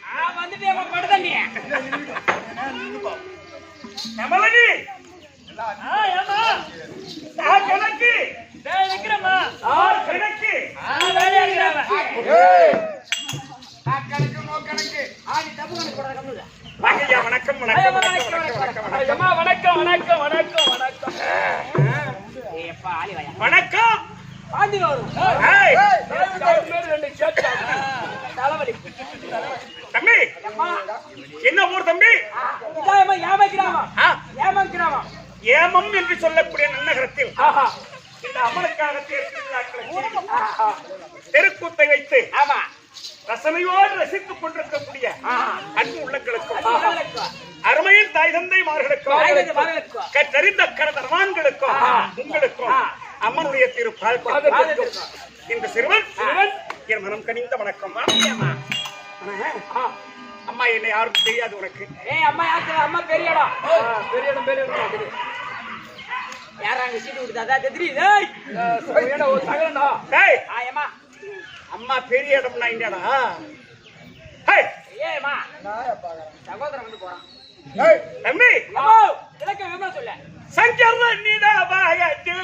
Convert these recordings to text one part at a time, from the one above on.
வந்துட்டே படுதண்ணி கமலடி கணக்கு வைக்கிறமா கணக்கு கணக்கு நோ கணக்கு ஆடி தப்பு கணக்கு போடுற கம்முல ஐயா வணக்கம் வணக்கம் வணக்கம் ஐயா வணக்கம் வணக்கம் வணக்கம் வணக்கம் ஏப்பா ஆளி வாயா வணக்கம் பாண்டி வரும் ஏய் ரெண்டு சேச்சா தலைவலி தம்பி அம்மா என்ன ஊர் தம்பி இதாயமா ஏமாக்கிறாமா ஏமாக்கிறாமா ஏமம் என்று சொல்லக்கூடிய நன்னகரத்தில் ஆஹா இந்த அம்மனுக்காக தெருக்கூத்தை வைத்து ஆமா ரசனையோடு ரசித்துக் கொண்டிருக்கக்கூடிய அன்பு உள்ளங்களுக்கும் அருமையின் தாய் தந்தைமார்களுக்கும் கற்றறிந்த கரதர்வான்களுக்கும் உங்களுக்கும் அம்மனுடைய திருப்பால் இந்த சிறுவன் என் மனம் கனிந்த வணக்கம் அம்மா என்னை யாரும் தெரியாது உனக்கு அம்மா யாரு அம்மா பெரிய இடம் பெரிய இடம் பெரிய இடம் யாராங்க சீட்டு கொடுத்தாதா தெரியுது அம்மா பெரிய இடம்னா இங்கடா ஏமா சகோதரன் வந்து போறான் தம்பி இலக்க விமல சொல்ல சங்கர் நீதாபாகத்து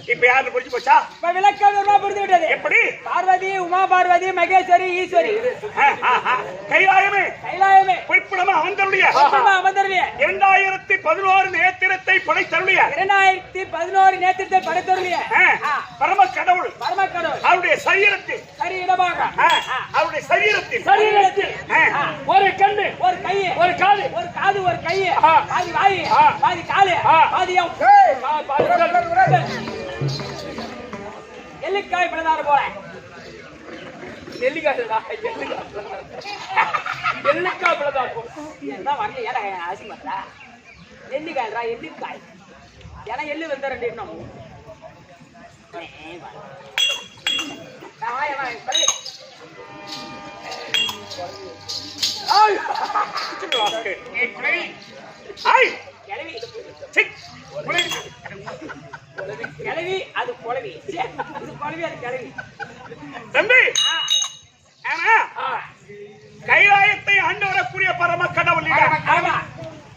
இப்ப யாரு புரிஞ்சு போச்சா? விளக்கம் புரிந்து விட்டது. எப்படி? பார்வதி, உமா பார்வதி, மகேஸ்வரி, ஈஸ்வரி. கைலாயமே கைலாயமே குறிப்பிடமா அமர்ந்தருடைய 2011 நேத்திரத்தை படைத்தருடைய 2011 நேத்திரத்தை படைத்தருடைய பரம கடவுள் அவருடைய சரீரத்தில் சரி இடமாக அவருடைய சரீரத்தில் ஒரு கண்ணு ஒரு கை ஒரு காது ஒரு காது ஒரு கை பாதி வாய் பாதி காலு பாதியம் எல்லிக்காய் பிரதான போல நெல்லிக்காய் பிரதான போல என்ன வரல ஏடா ஆசி மாட்டா நெல்லிக்காய்ரா எல்லிக்காய் ஏன்னா எள்ளு வந்து ரெண்டு இன்னும் கிளவி அது குழவி அது குழவி அது கிளவி தம்பி கைலாயத்தை ஆண்டு வரக்கூடிய பரம கடவுள்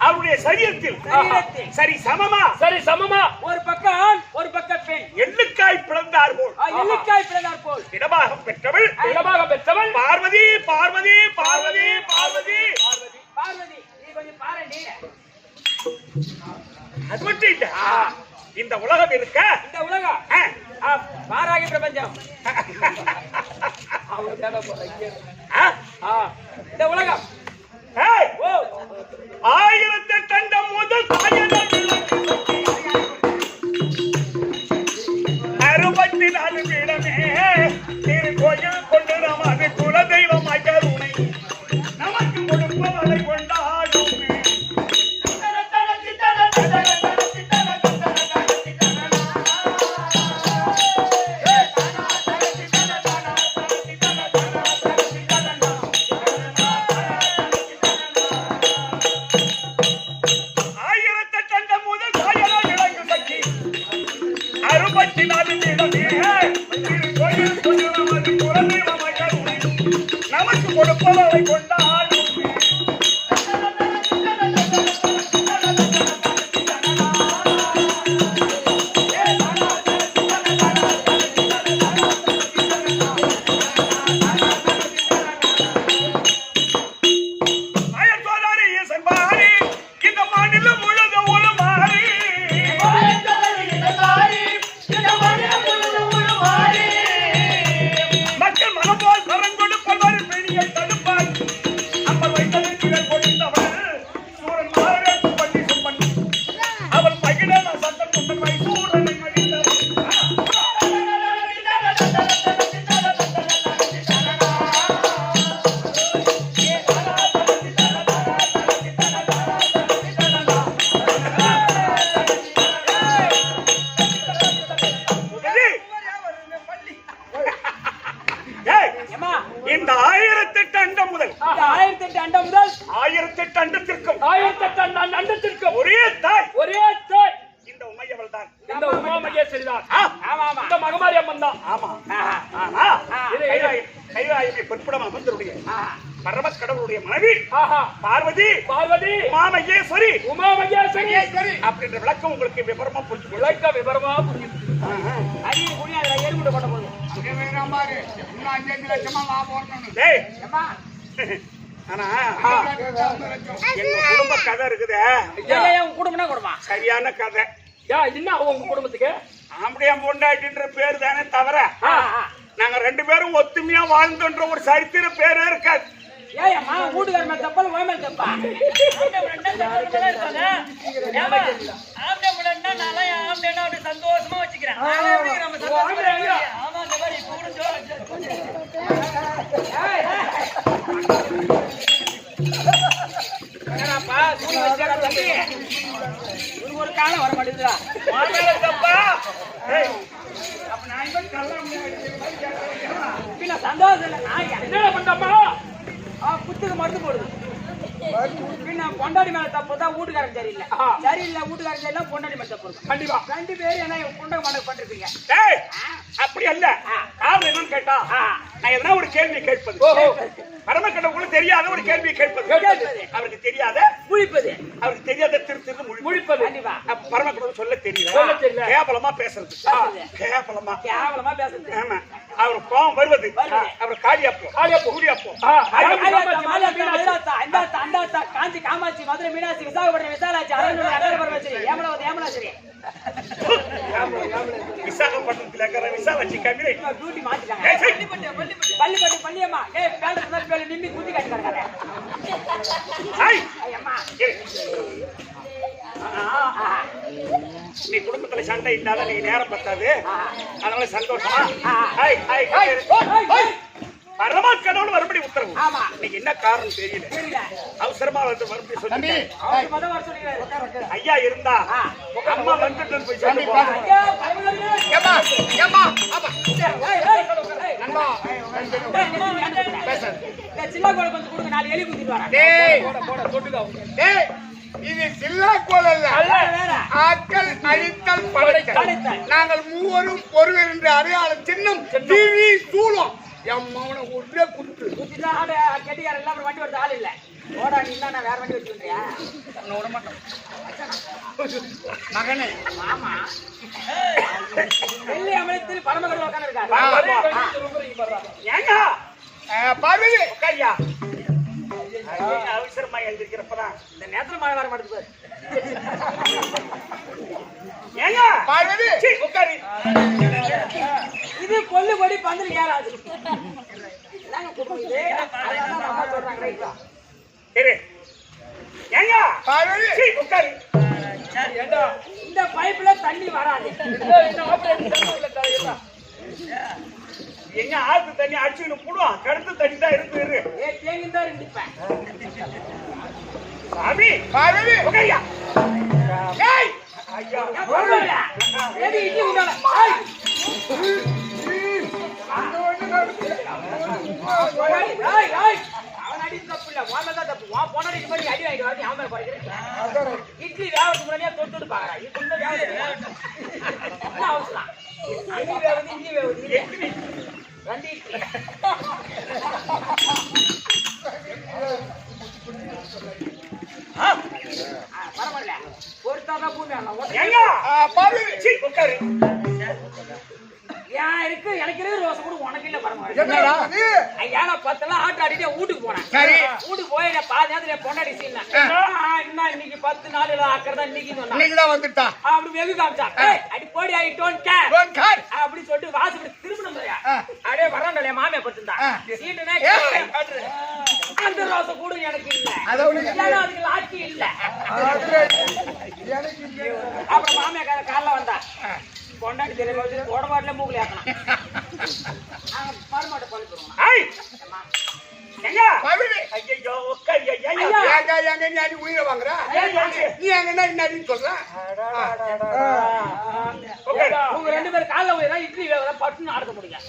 அவருடைய சரீரத்தில் சரி சமமா ஒரு பக்கம் ஒரு பக்கம் பெண் எள்ளுக்காய் பிளந்தார் போல் இடமாக பெற்றவள் பார்வதி பார்வதி பார்வதி பார்வதி பார்வதி நீ கொஞ்சம் பாருடி அது மட்டும் இல்ல இந்த உலகம் இருக்க இந்த உலகம் பாராகி பிரபஞ்சம் இந்த உலகம் ஏய், ஓ 1008 முதல் தாயனால் 64 பீடமே திருக்கோயில் கொண்டு நமது குலதெய்வம் அகருணை நமக்கு கொடுப்பவரை கொண்டாடுமே. நமக்கு கொடுப்பவரை கொண்டாடுமே. இந்த 1008 அண்டம் முதல் 1008 அண்டம் முதல் 1008 அண்டத்திற்கும் 1008 அண்டத்திற்கும் ஒரே தாய் இந்த உமையவள் தான். இந்த உமா மகேஸ்வரி தான். ஆமா ஆமா இந்த மகமாரி அம்மன் தான். ஆமா கைலாயத்தை பொற்புடம் அமர்ந்தருடைய பரம கடவுளுடைய மனைவி பார்வதி உமா மகேஸ்வரி அப்படின்ற விளக்கம் உங்களுக்கு விவரமா புரிஞ்சு அரிய குடியாத ஏறுமுட்டை போட்ட போது இன்னும் 5 லட்சமா லாபம் வரணும். டேய் ஆனா எங்க குடும்ப கதை இருக்குதே உன் குடும்பம்னா குடும்பம் சரியான கதை. என்ன உங்க குடும்பத்துக்கு ஆம்படியா பொண்டாட்டின்ற பேர் தானே தவிர நாங்க 2 பேரும் ஒத்துமையா வாழ்ந்துன்ற ஒரு சரித்திர பேரே இருக்காது. ஏயம்மா வீட்டுக்கார மேல தப்பா ஓய் மேல தப்பா சந்தோஷமா வச்சுக்கிறேன். ஒரு காலம் வர மாட்டேங்குதா சந்தோஷம் இல்லை. நான் என்ன பண்ணப்பா புத்துக்கு மருந்து போடுது. பொண்டாடி மேல தப்பு தான் வீட்டுக்காரன் சரியில்லை. வீட்டுக்காரன் சரியில்லை பொண்டாடி மேல தப்பு. கண்டிப்பா 2 பேரும் என்ன பொண்டாடி மாட்ட பண்றீங்க. அப்படி அல்ல. காரணம் என்னன்னு கேட்டா நான் எதனா ஒரு கேள்வி கேட்பது பரம கடவுளுக்கு தெரியாத ஒரு கேள்வி கேட்பது அவருக்கு தெரியாத முழிப்பது அவருக்கு தெரியாத திரு முழிப்பது பரம கடவுள் சொல்ல தெரியல கேவலமா பேசுறது கேவலமா பேசுறது. ஆமா அவர் கோபம் வருவது அவர் காளியப்போ கூடியப்போ காஞ்சி காமாட்சி மதுரை மீனாட்சி விசாகப்பட்டினம் விசாலாட்சி அரண்மனை அகரபரமேஸ்வரி ஏமலாவதி விசாகப்பட்டினத்துல விசாலாட்சி கமிலை டியூட்டி மாத்திட்டாங்க. பள்ளிப்பட்டி பள்ளியம்மா பேல நிம்மி குத்தி காட்டுறாங்க. நீ குடும்பத்துல சண்டை இல்லாத நீ நேரம் பத்தாது. அதனால சந்தோஷமா பரம கடவுள் மறுபடி உத்தரவு. நீங்க என்ன காரணம் தெரியல. அவசரமா வந்து மறுபடியும் சொல்லி ஐயா இருந்தா அம்மா வந்துட்டு போய் சின்ன கோழை கொஞ்சம் கொடுங்க 4 எலி குத்திட்டு வரேன். இது சில்லாக்கோல் அல்ல, ஆக்கல் அழித்தல் படைத்தல். நாங்கள் மூவரும் ஒருவர் என்ற அடையாள சின்னம் டிவி சூலம் எம்மவனை ஒரே குத்து கெட்டிக்கார எல்லாம் வண்டி வருது ஆள் இல்ல ஓடா நீ நான் வேற வண்டி வச்சுக்கிறியா விட மாட்டோம் மகனே. ஆமா வெள்ளி அமைத்தில் பரமகடவுள் உட்கார்ந்து இருக்காரு. ஏங்க பார்வதி உட்காரியா அவசரமா எழுந்திருக்கிறப்பதான் இந்த நேரத்துல மழை வர மாட்டேங்குது. ஏங்க பார்வதி உட்காரி. இது கொல்லுபடி பந்தல் ஏறாது. முடியுது. அதான் அம்மா சொல்றாங்க, ரைட்டா? இரு. ஏங்க பார்வதி சீ, உட்காரு. ஏண்டா, இந்த பைப்ல தண்ணி வராது. எங்க ஆத்து தண்ணி அடிச்சுன்னு போடுவான், கடுத்து தண்ணி தான் இருக்கு. இரு. தேங்கிதான் இருந்துப்பேன். சாமி பார்வதி உட்காரியா. ஏய் ஐயா எது இட்லி உண்டான? ஏய், அந்த ஒண்ணு நடக்குது. ஏய், ஏய், அவன் அடி தப்பு இல்ல, உன் மேல தான் தப்பு. உன் பொண்ணாடி இது மாதிரி அடி வாங்கிட்டு வரது அவன் மேல குறைக்கிறேன். இட்லி வேகத்துக்கு முன்னாடியே தொட்டு பாக்குறா. இது இன்னும் வேகத்துக்கு என்ன அவசரம்? அடி வேகுது, இட்லி வேகுது. ரெண்டு இட்லி. பரவாயில்ல, பொறுத்தாதான் பூமி ஆகலாம். ஏங்க பார்வதி சீ, உட்காரு. ஏன் இருக்கு, எனக்கு இருக்கு ரோசை கூட உனக்கு இல்ல. பரவாயில்ல. என்னடா இது? ஐயா, நான் 10 நாள் ஆட்டு ஆடிட்டு வீட்டுக்கு போனேன். சரி. வீட்டுக்கு போய் நான் பாதி நேரத்துல பொண்டாடி சீனா என்ன இன்னைக்கு 10 நாள் ஆக்கிறதா இன்னைக்கு சொன்னா. இன்னைக்குதான் வந்துட்டா. அப்படி வெகு காமிச்சா. ஏய், அடி போடி, I don't care Don't care. அப்படி சொல்லிட்டு வாசப்படி திரும்பணும். அப்படியே வராண்டல மாமியா படுத்துட்டா. சீட்டுனா அந்த ரோசை கூட எனக்கு இல்ல. அத உனக்கு ஏன்னா அதுக்கு லாட்சி இல்ல. எனக்கு இல்ல. அப்புறம் மாமியா காலைல வந்தா பொண்டாட்டி தெரியல உடம்பாட்டுல மூக்குல ஏக்கணும். பரமாட்ட பழுத்துருவோம். ஐய் ஏங்க பார்வதி ஐயோ உட்காரு. ஐயா ஏங்க ஏங்க நீ அடி உயிரை வாங்குற? நீ எங்கன்னா என்ன அடின்னு சொல்ற? உங்க 2 பேரும் காலைல போய் இட்லி வேக பட்டுன்னு ஆட முடியும்.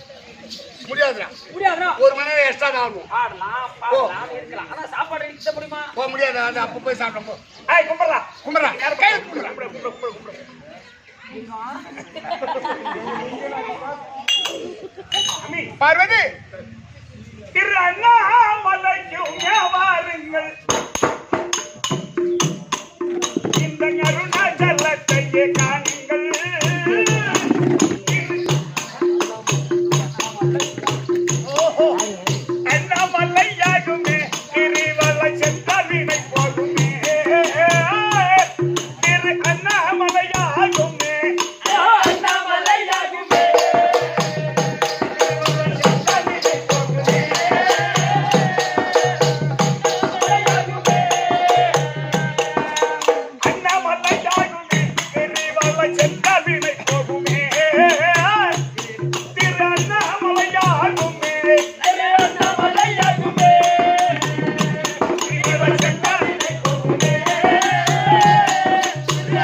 முடியாதுடா. முடியாதுன்னா 1 மணி நேரம் எக்ஸ்ட்ரா ஆகும். ஆடலாம், பாடலாம், இருக்கலாம். ஆனா சாப்பாடு எடுக்க முடியுமா? போக முடியாது. அது அப்ப போய் சாப்பிட போ. ஐய் கும்பிடுறா. கும்பிடுறா. கையில கும்பிடுறா. கும்பிடு. சாமி பார்வதி திரு அண்ணாமலைக்கும் வாருங்கள், இந்த அருணாச்சலத்தையே காணுங்கள். அண்ணாமலையாகுமே கிரிவல சென்றவினை போகுமே, திரு அண்ணாமலையாகுமே அண்ணாமலையாகுமே. அண்ணாமலையாகுமே கிரிவல சென்றவினை போகுமே, திரு அண்ணாமலையாகுமே அண்ணாமலையாகுமே. கிரிவல சென்றவினை போகுமே.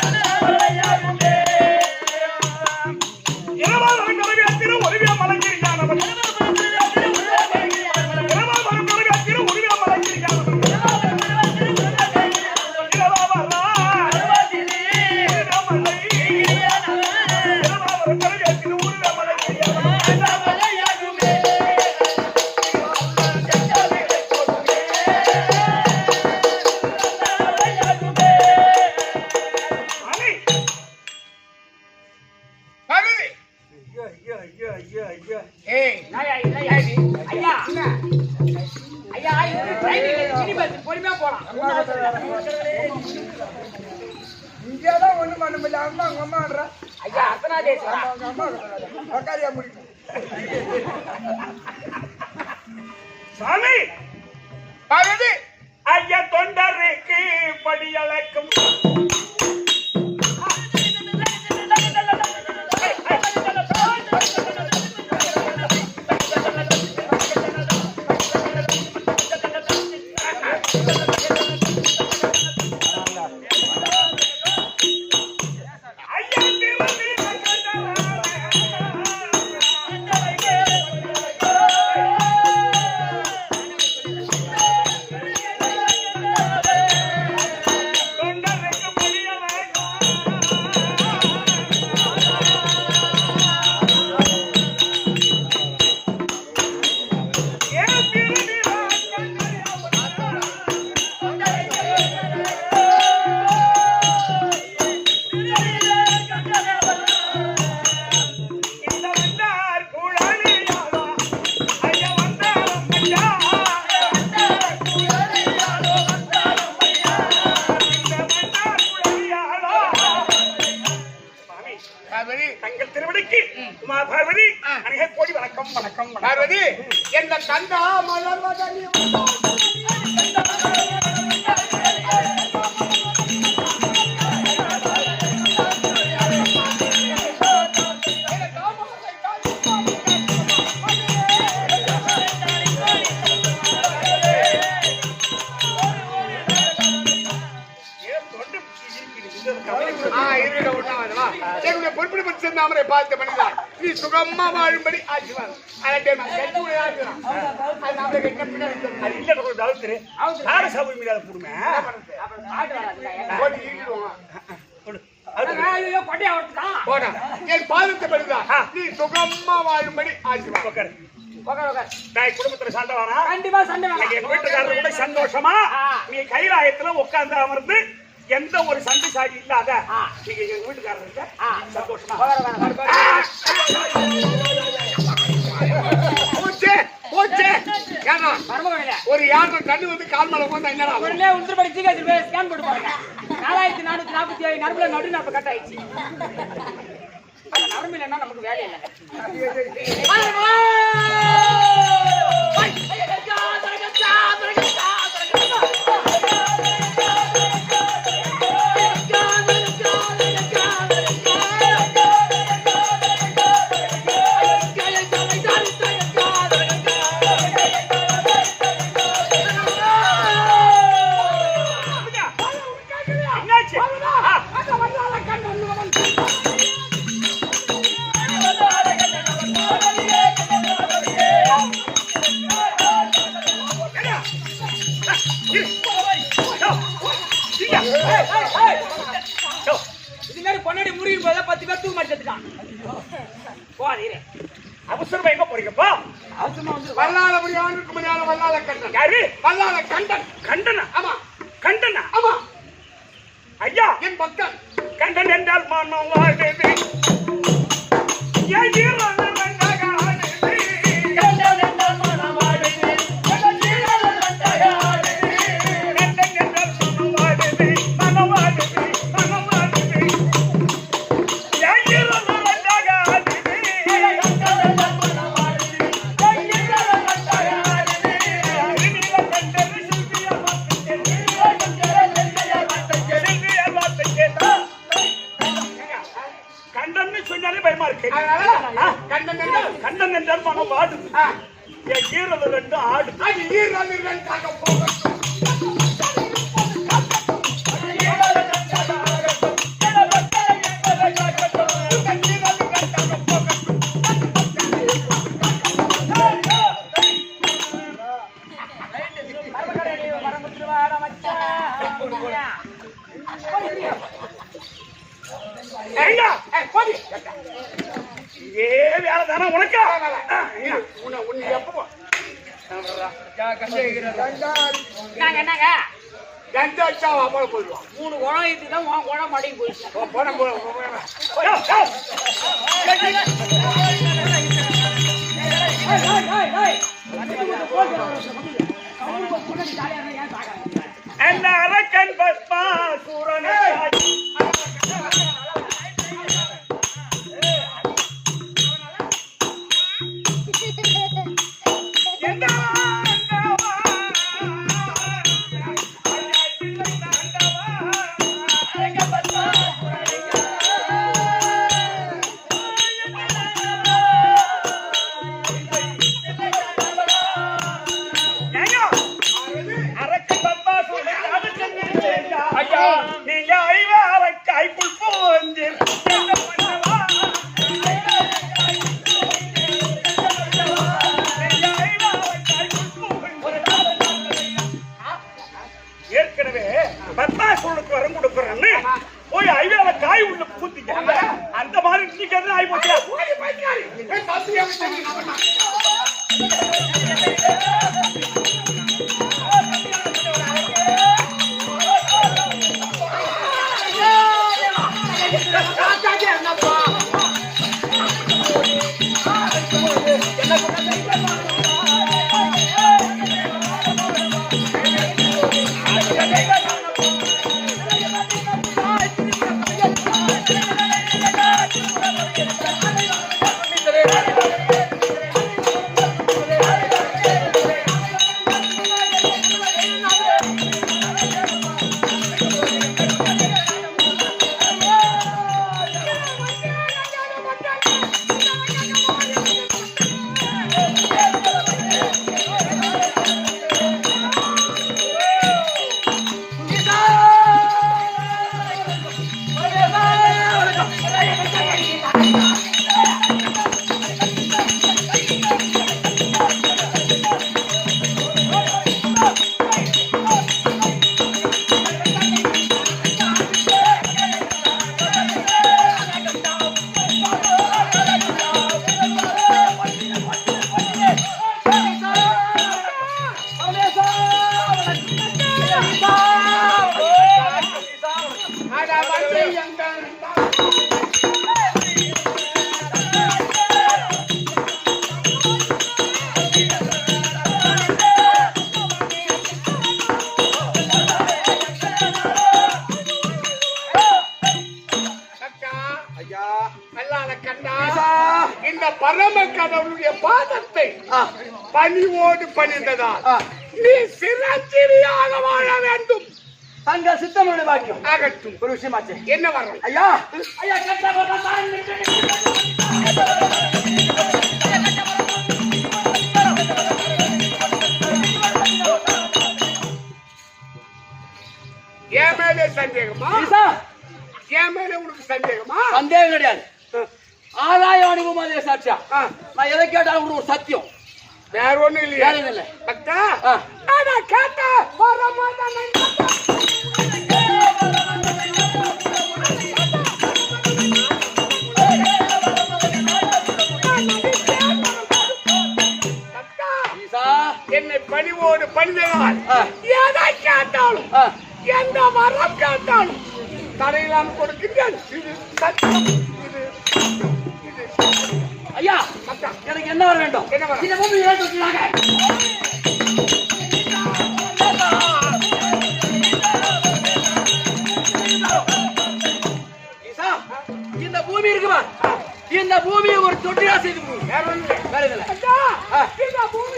அண்ணாமலையாகுமே. இரவாவரம் கரவியாத்திர ஒருவியா மலங்கிரியானவன், இரவாவரம் கரவியாத்திர ஒருவியா மலங்கிரியானவன், இரவாவரம் இரமலை, இரவாவரம் கரவியாத்திர ஒருவியா மலங்கிரியானவன். அண்ணாமலையாகுமே. அலை. பார்வதி ஏய் ஐயா, ஐயா, ஐயா, இது டிரைவிங் மினி பஸ் பொறுமையா போலாம். இங்கதான் ஒண்ணும் பண்ண முடியல. அம்மா அவங்க அம்மான்றா. ஐயா, அர்த்தநாதேஸ்வரா. அவங்க அம்மா உக்காரியா முடியும். சாமி பார்வதி ஐயா தொண்டருக்கு படியளக்கும் ஐயா திருமதி தொண்டருக்கு படியளக்கும் என்ன கண்டா மலர்வதனி பார்த்த மனிதா நீ சுகமா வாழும்படி ஆச்சுவாங்க என் பாதத்தை மனிதா நீ சுகமா வாழும்படி ஆச்சுவாங்க குடும்பத்துல சண்டை வரா கண்டிப்பா சண்டை எங்க வீட்டுக்காரர் கூட சந்தோஷமா நீ கைலாயத்துல உட்கார்ந்து அமர்ந்து எந்த ஒரு சண்டை சாடி இல்லாத நீங்க எங்க வீட்டுக்காரருக்கு சந்தோஷமா ஒரு யானை கண்ணு வந்து கால் மேல போந்தா என்னடா ஒருலே உந்திரபடி சீக்கிரம் போய் ஸ்கேன் போட்டு பாருங்க 4447 நரம்புல நடு நரம்பு கட் ஆயிடுச்சு அந்த நரம்பு இல்லைன்னா நமக்கு வேலை இல்லை அவசரமா எங்க போறீங்கப்பா வல்லால கண்டன் கண்டனா ஆமா கண்டனா ஆமா ஐயா என் பக்தன் கண்டன் என்றால் மனம் வாழ்ந்தது கண்டன் என்றால் மனம் வாடுது என் ஈரல் ரெண்டு ஆடு வேலைதானா உனக்கு உன்னை எப்போ என்னங்க கஞ்சா அடிச்சா போல போயிடுவான் 3 குளம் இதுதான் உன் குளம் மடிக்கு போயிடுச்சு என்ன அரக்கன் பஸ்மா சூரன் அந்த மாதிரி இன்னைக்கு ஆகி போச்சு இந்த பரம கடவுளுடைய பாதத்தை பணிவோடு பணிந்ததால் நீ சிரஞ்சீவியாக வாழ வேண்டும். தங்கள் சித்தமுடைய பாக்கியம் ஆகட்டும். ஒரு விஷயமாச்சு. என்ன வரும் ஐயா? ஐயா என் மேலே சந்தேகமா? என் மேலே உனக்கு சந்தேகமா? சந்தேகம் கிடையாது. ஆதாய அனுபவம் சாட்சியா நான் எதை கேட்டாலும் ஒரு சத்தியம். வேற ஒண்ணும் இல்லையா? இல்ல பக்தா நான் கேட்டேன் என்னை பணிவோடு பணிந்ததால் எதை கேட்டாலும் எந்த வரம் கேட்டாலும் தடையிலாமல் கொடுக்கின்றேன். இது சத்தியம். இது ஐயா எனக்கு என்ன வர வேண்டும்? என்ன வர? இந்த பூமி ஏன் சொல்றாங்க? இந்த பூமி இருக்குமா? இந்த பூமியை ஒரு தொட்டியா செய்து கொடுங்க. வேற ஒண்ணு வேற இல்ல. இந்த பூமி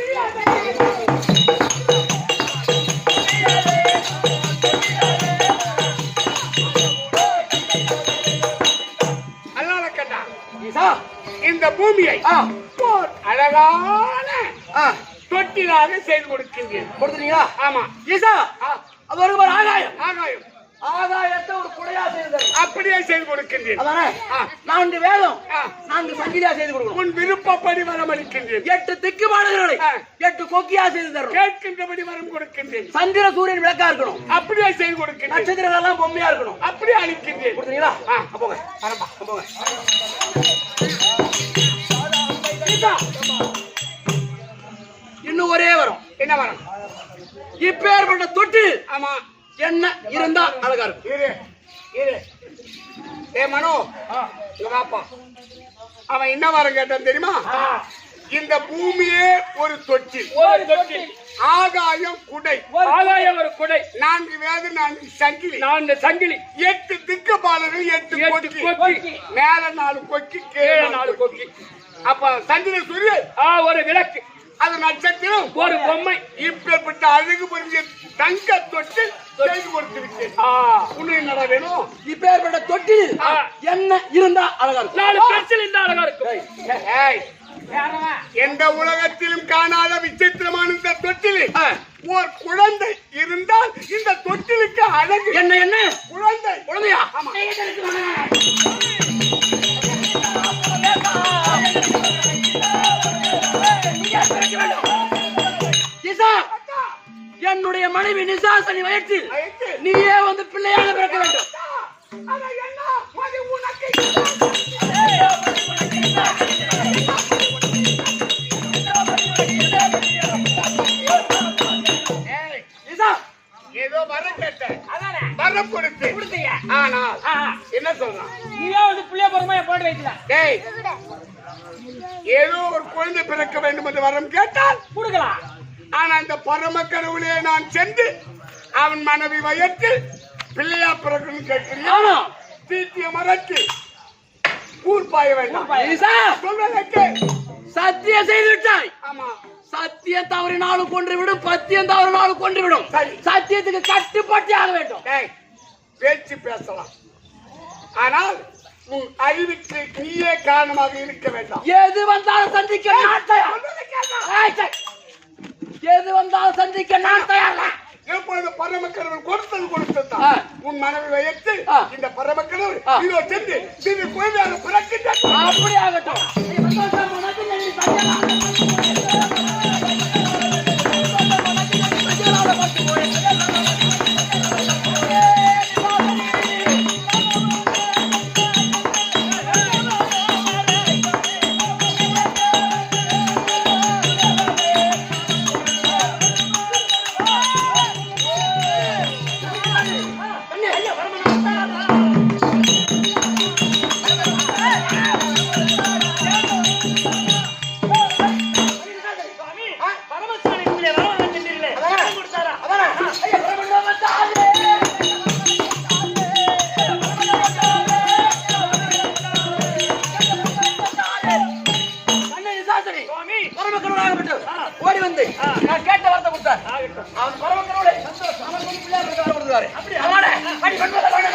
இந்த பூமியை அழகான தொட்டிலாக செய்து கொடுக்கின்றேன். கொடுத்துட்டீங்களா? ஆமா. ஈசா அது ஒரு ஆகாயம். ஆகாயம் ஆகாயத்தை ஒரு குடையா செய்து அப்படியே செய்து கொடுக்கின்றேன். அதானே? 4 வேதம் 4 சங்கிலியா செய்து கொடுக்கணும். உன் விருப்பப்படி வரம் அளிக்கின்றேன். 8 திக்குமாடுகளை 8 கொக்கியா செய்து தரும். கேட்கின்றபடி வரம் கொடுக்கின்றேன். சந்திர சூரியன் விளக்கா இருக்கணும். அப்படியே செய்து கொடுக்கின்றேன். நட்சத்திரங்கள் எல்லாம் பொம்மையா இருக்கணும். அப்படியே அளிக்கின்றேன். கொடுத்தீங்களா? போங்க வரமா போங்க. இன்னும் ஒரே வரும். என்ன வரம்? இப்பேற்பட்ட தொட்டு ஆமா என்ன இருந்தா அழகா இருக்கும். இரு இரு ஏ மனோ இங்க வாப்பா. அவன் என்ன வரம் கேட்டான் தெரியுமா? இந்த பூமியே ஒரு தொட்டில். ஒரு தொட்டி. ஆகாயம் குடை. ஆகாயம் ஒரு குடை. 4 வேது 4 சங்கிலி. 4 சங்கிலி. 8 திக்குபாலர்கள் 8 கொக்கி. மேல 4 கொக்கி கீழே 4 கொக்கி. அப்ப சந்திர சூரியன் ஒரு விளக்கு. அது நட்சத்திரம் ஒரு பொம்மை. இப்பேற்பட்ட அழகு புரிஞ்ச தங்க தொட்டு செய்து கொடுத்திருக்கேன். உன்னை என்னடா வேணும்? இப்பேற்பட்ட தொட்டில் என்ன இருந்தா அழகா இருக்கும். 4 பென்சில் இருந்தா அழகா இருக்கும். எந்த உலகத்திலும் காணாத விசித்திரமான இந்த தொட்டிலில் ஒரு குழந்தை இருந்தால் இந்த தொட்டிலுக்கு அழகு. என்ன குழந்தை? குழந்தையா? ஆமா. என்னுடைய மனைவி நிசாசனி வயற்றில் நீயே வந்து பிள்ளையாக பிறக்க வேண்டும். ஏதோ வரம் கேட்டேன். வரம் கொடுத்தீங்க. ஆனால் என்ன சொல்றான்? நீயே வந்து பிள்ளைய பொறுமையா போட்டு வைக்கல. டேய் ஏதோ ஒரு குழந்தை பிறக்க வேண்டும் என்று வரம் கேட்டால் கொடுக்கலாம். ஆனா இந்த பரம கடவுளே நான் சென்று அவன் மனைவி வயத்தில் பிள்ளையா பிறக்கணும் கேட்கிறேன். தீட்டிய மரத்தில் ஊர் பாய வேண்டாம். சொல்வதற்கு சத்தியம் செய்து விட்டாய். ஆமா. சத்தியம் தவறினாலும் கொன்று விடும், பத்தியம் தவறினாலும் கொன்று விடும். சத்தியத்துக்கு கட்டுப்பட்டு ஆக வேண்டும். பேச்சு பேசலாம், ஆனால் உன் அறிவுக்கு நீயே காரணமாக இருக்க வேண்டாம். எது வந்தாலும் சந்திக்க நான் தயார். எது வந்தாலும் சந்திக்க நான் தயார். எப்பொழுது பரமக்கடவுள் கொடுத்ததுதான் உன் மனைவி வைத்து இந்த பரமக்கடவுள் இதோ சென்று சிறு குழந்தையாக பிறக்கின்ற அப்படி ஆகட்டும். அவன் பரமக்கரோட நமக்கு வந்து பிள்ளையார் வர கொடுத்தாரு. அப்படியே வாடா. படி பண்றத வாடா.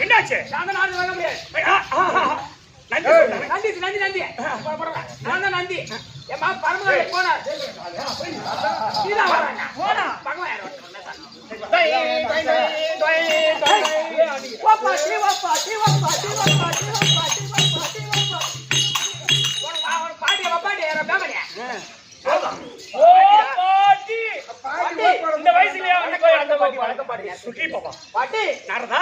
என்னாச்சு? நந்தி ஏமா பரம போனார் இந்த வயசுலயே சுகி பாப்பா பாட்டி நாரதா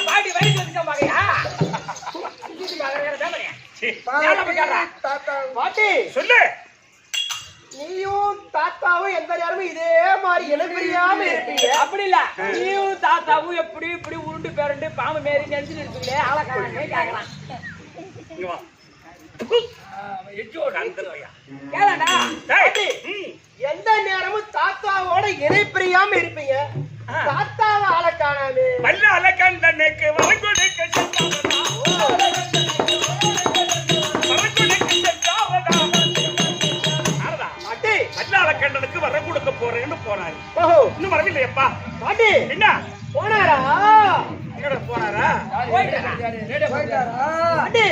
பாட்டி வயசு பாட்டி சொல்லு. நீயும் தாத்தாவும் எந்த நேரமும் இதே மாதிரி இனப்பிரியாம இருப்பீங்க. அப்படி இல்ல, நீயும் தாத்தாவும் எப்படி இப்படி உருண்டு பேரண்டு பாம்பு மாரி நினைச்சுட்டு இருப்பீங்களே. ஆளக்காரங்க கேக்குறான். எந்த நேரமும் தாத்தாவோட இணைப்பிரியாம இருப்பீங்க. தாத்தாவை ஆளக்கானாமே வல்ல அலக்கண்டனுக்கு கண்டனுக்கு வர கொடுக்க போறேன்னு போனாரு. இன்னும் வரவில்லையப்பா. பாட்டி என்ன போனாரா? போனாரா? பாட்டி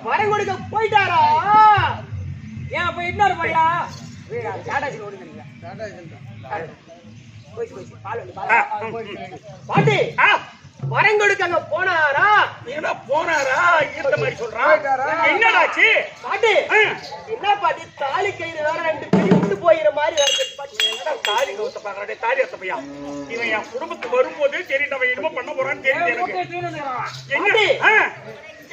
வரம் கொடுக்க போயிட்டாரா? ஏன் அப்ப இன்னொரு பையா பாட்டி வரம் கொடுக்க அங்க போனாரா? போனாரா? இந்த மாதிரி சொல்றான். என்னடாச்சு பாட்டி? என்ன பாட்டி தாலி கயிறு வேற ரெண்டு பிரிந்து போயிற மாதிரி வருது. தாலி கவுத்த பாக்குறே தாலி அத்த பையா. இவன் என் குடும்பத்துக்கு வரும்போது சரி நம்ம என்னமோ பண்ண போறான்னு தெரியுது எனக்கு.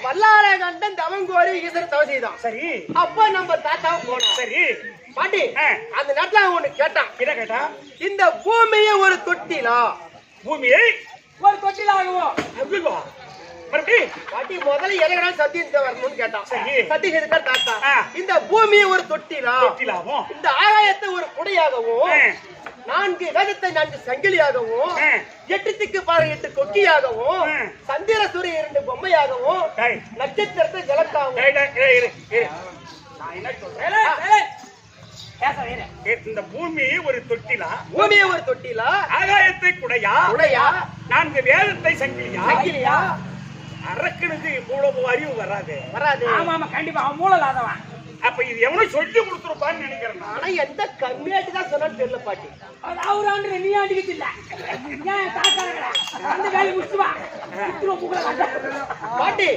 வல்லார கண்டன் தவங்கோரி ஈஸ்வர தவசைதான். சரி, அப்ப நம்ம தாத்தாவும் போனோம். சரி பாட்டி அந்த நேரத்துல அவன் ஒண்ணு கேட்டான். என்ன கேட்டா? இந்த பூமியை ஒரு தொட்டிலா? பூமியை ஒரு தொட்டிலா ஆகுவோம். மறுபடியும் பாட்டி முதல்ல இறங்கினா சத்தியத்தை வரணும்னு கேட்டான். சரி, சத்தியம் எதுக்கா தாத்தா? இந்த பூமியை ஒரு தொட்டிலா? தொட்டிலாவும் இந்த ஆகாயத்தை ஒரு குடையாகவும், 4 வேதத்தை 4 சங்கிலியாகவும், 8 திக்கு பாரு 8 கொக்கியாகவும், சந்திர சூரிய 2 பொம்மையாகவும், நட்சத்திரத்தை விளக்காகவும். நான் என்ன சொல்றேன்? இந்த பூமி ஒரு தொட்டிலா? பூமியை ஒரு தொட்டிலா? ஆகாயத்தை குடையா? குடையா? 4 வேதத்தை சங்கிலியா? சங்கிலியா? அரக்கனுக்கு இவ்வளவு அறிவு வராது. வராது. ஆமா ஆமா கண்டிப்பா அவன் மூளை இல்லாதவன். அப்ப இது எவனோ சொல்லி கொடுத்துருப்பான்னு நினைக்கிறேன். ஆனா எந்த கம்மியாட்டி தான் சொன்னான்னு தெரியல பாட்டி. அவர் ஆண்டு நீ ஆண்டிக்கிட்டு இல்ல. ஏன் தாத்தாரங்களா அந்த வேலை முடிச்சு வா. பாட்டி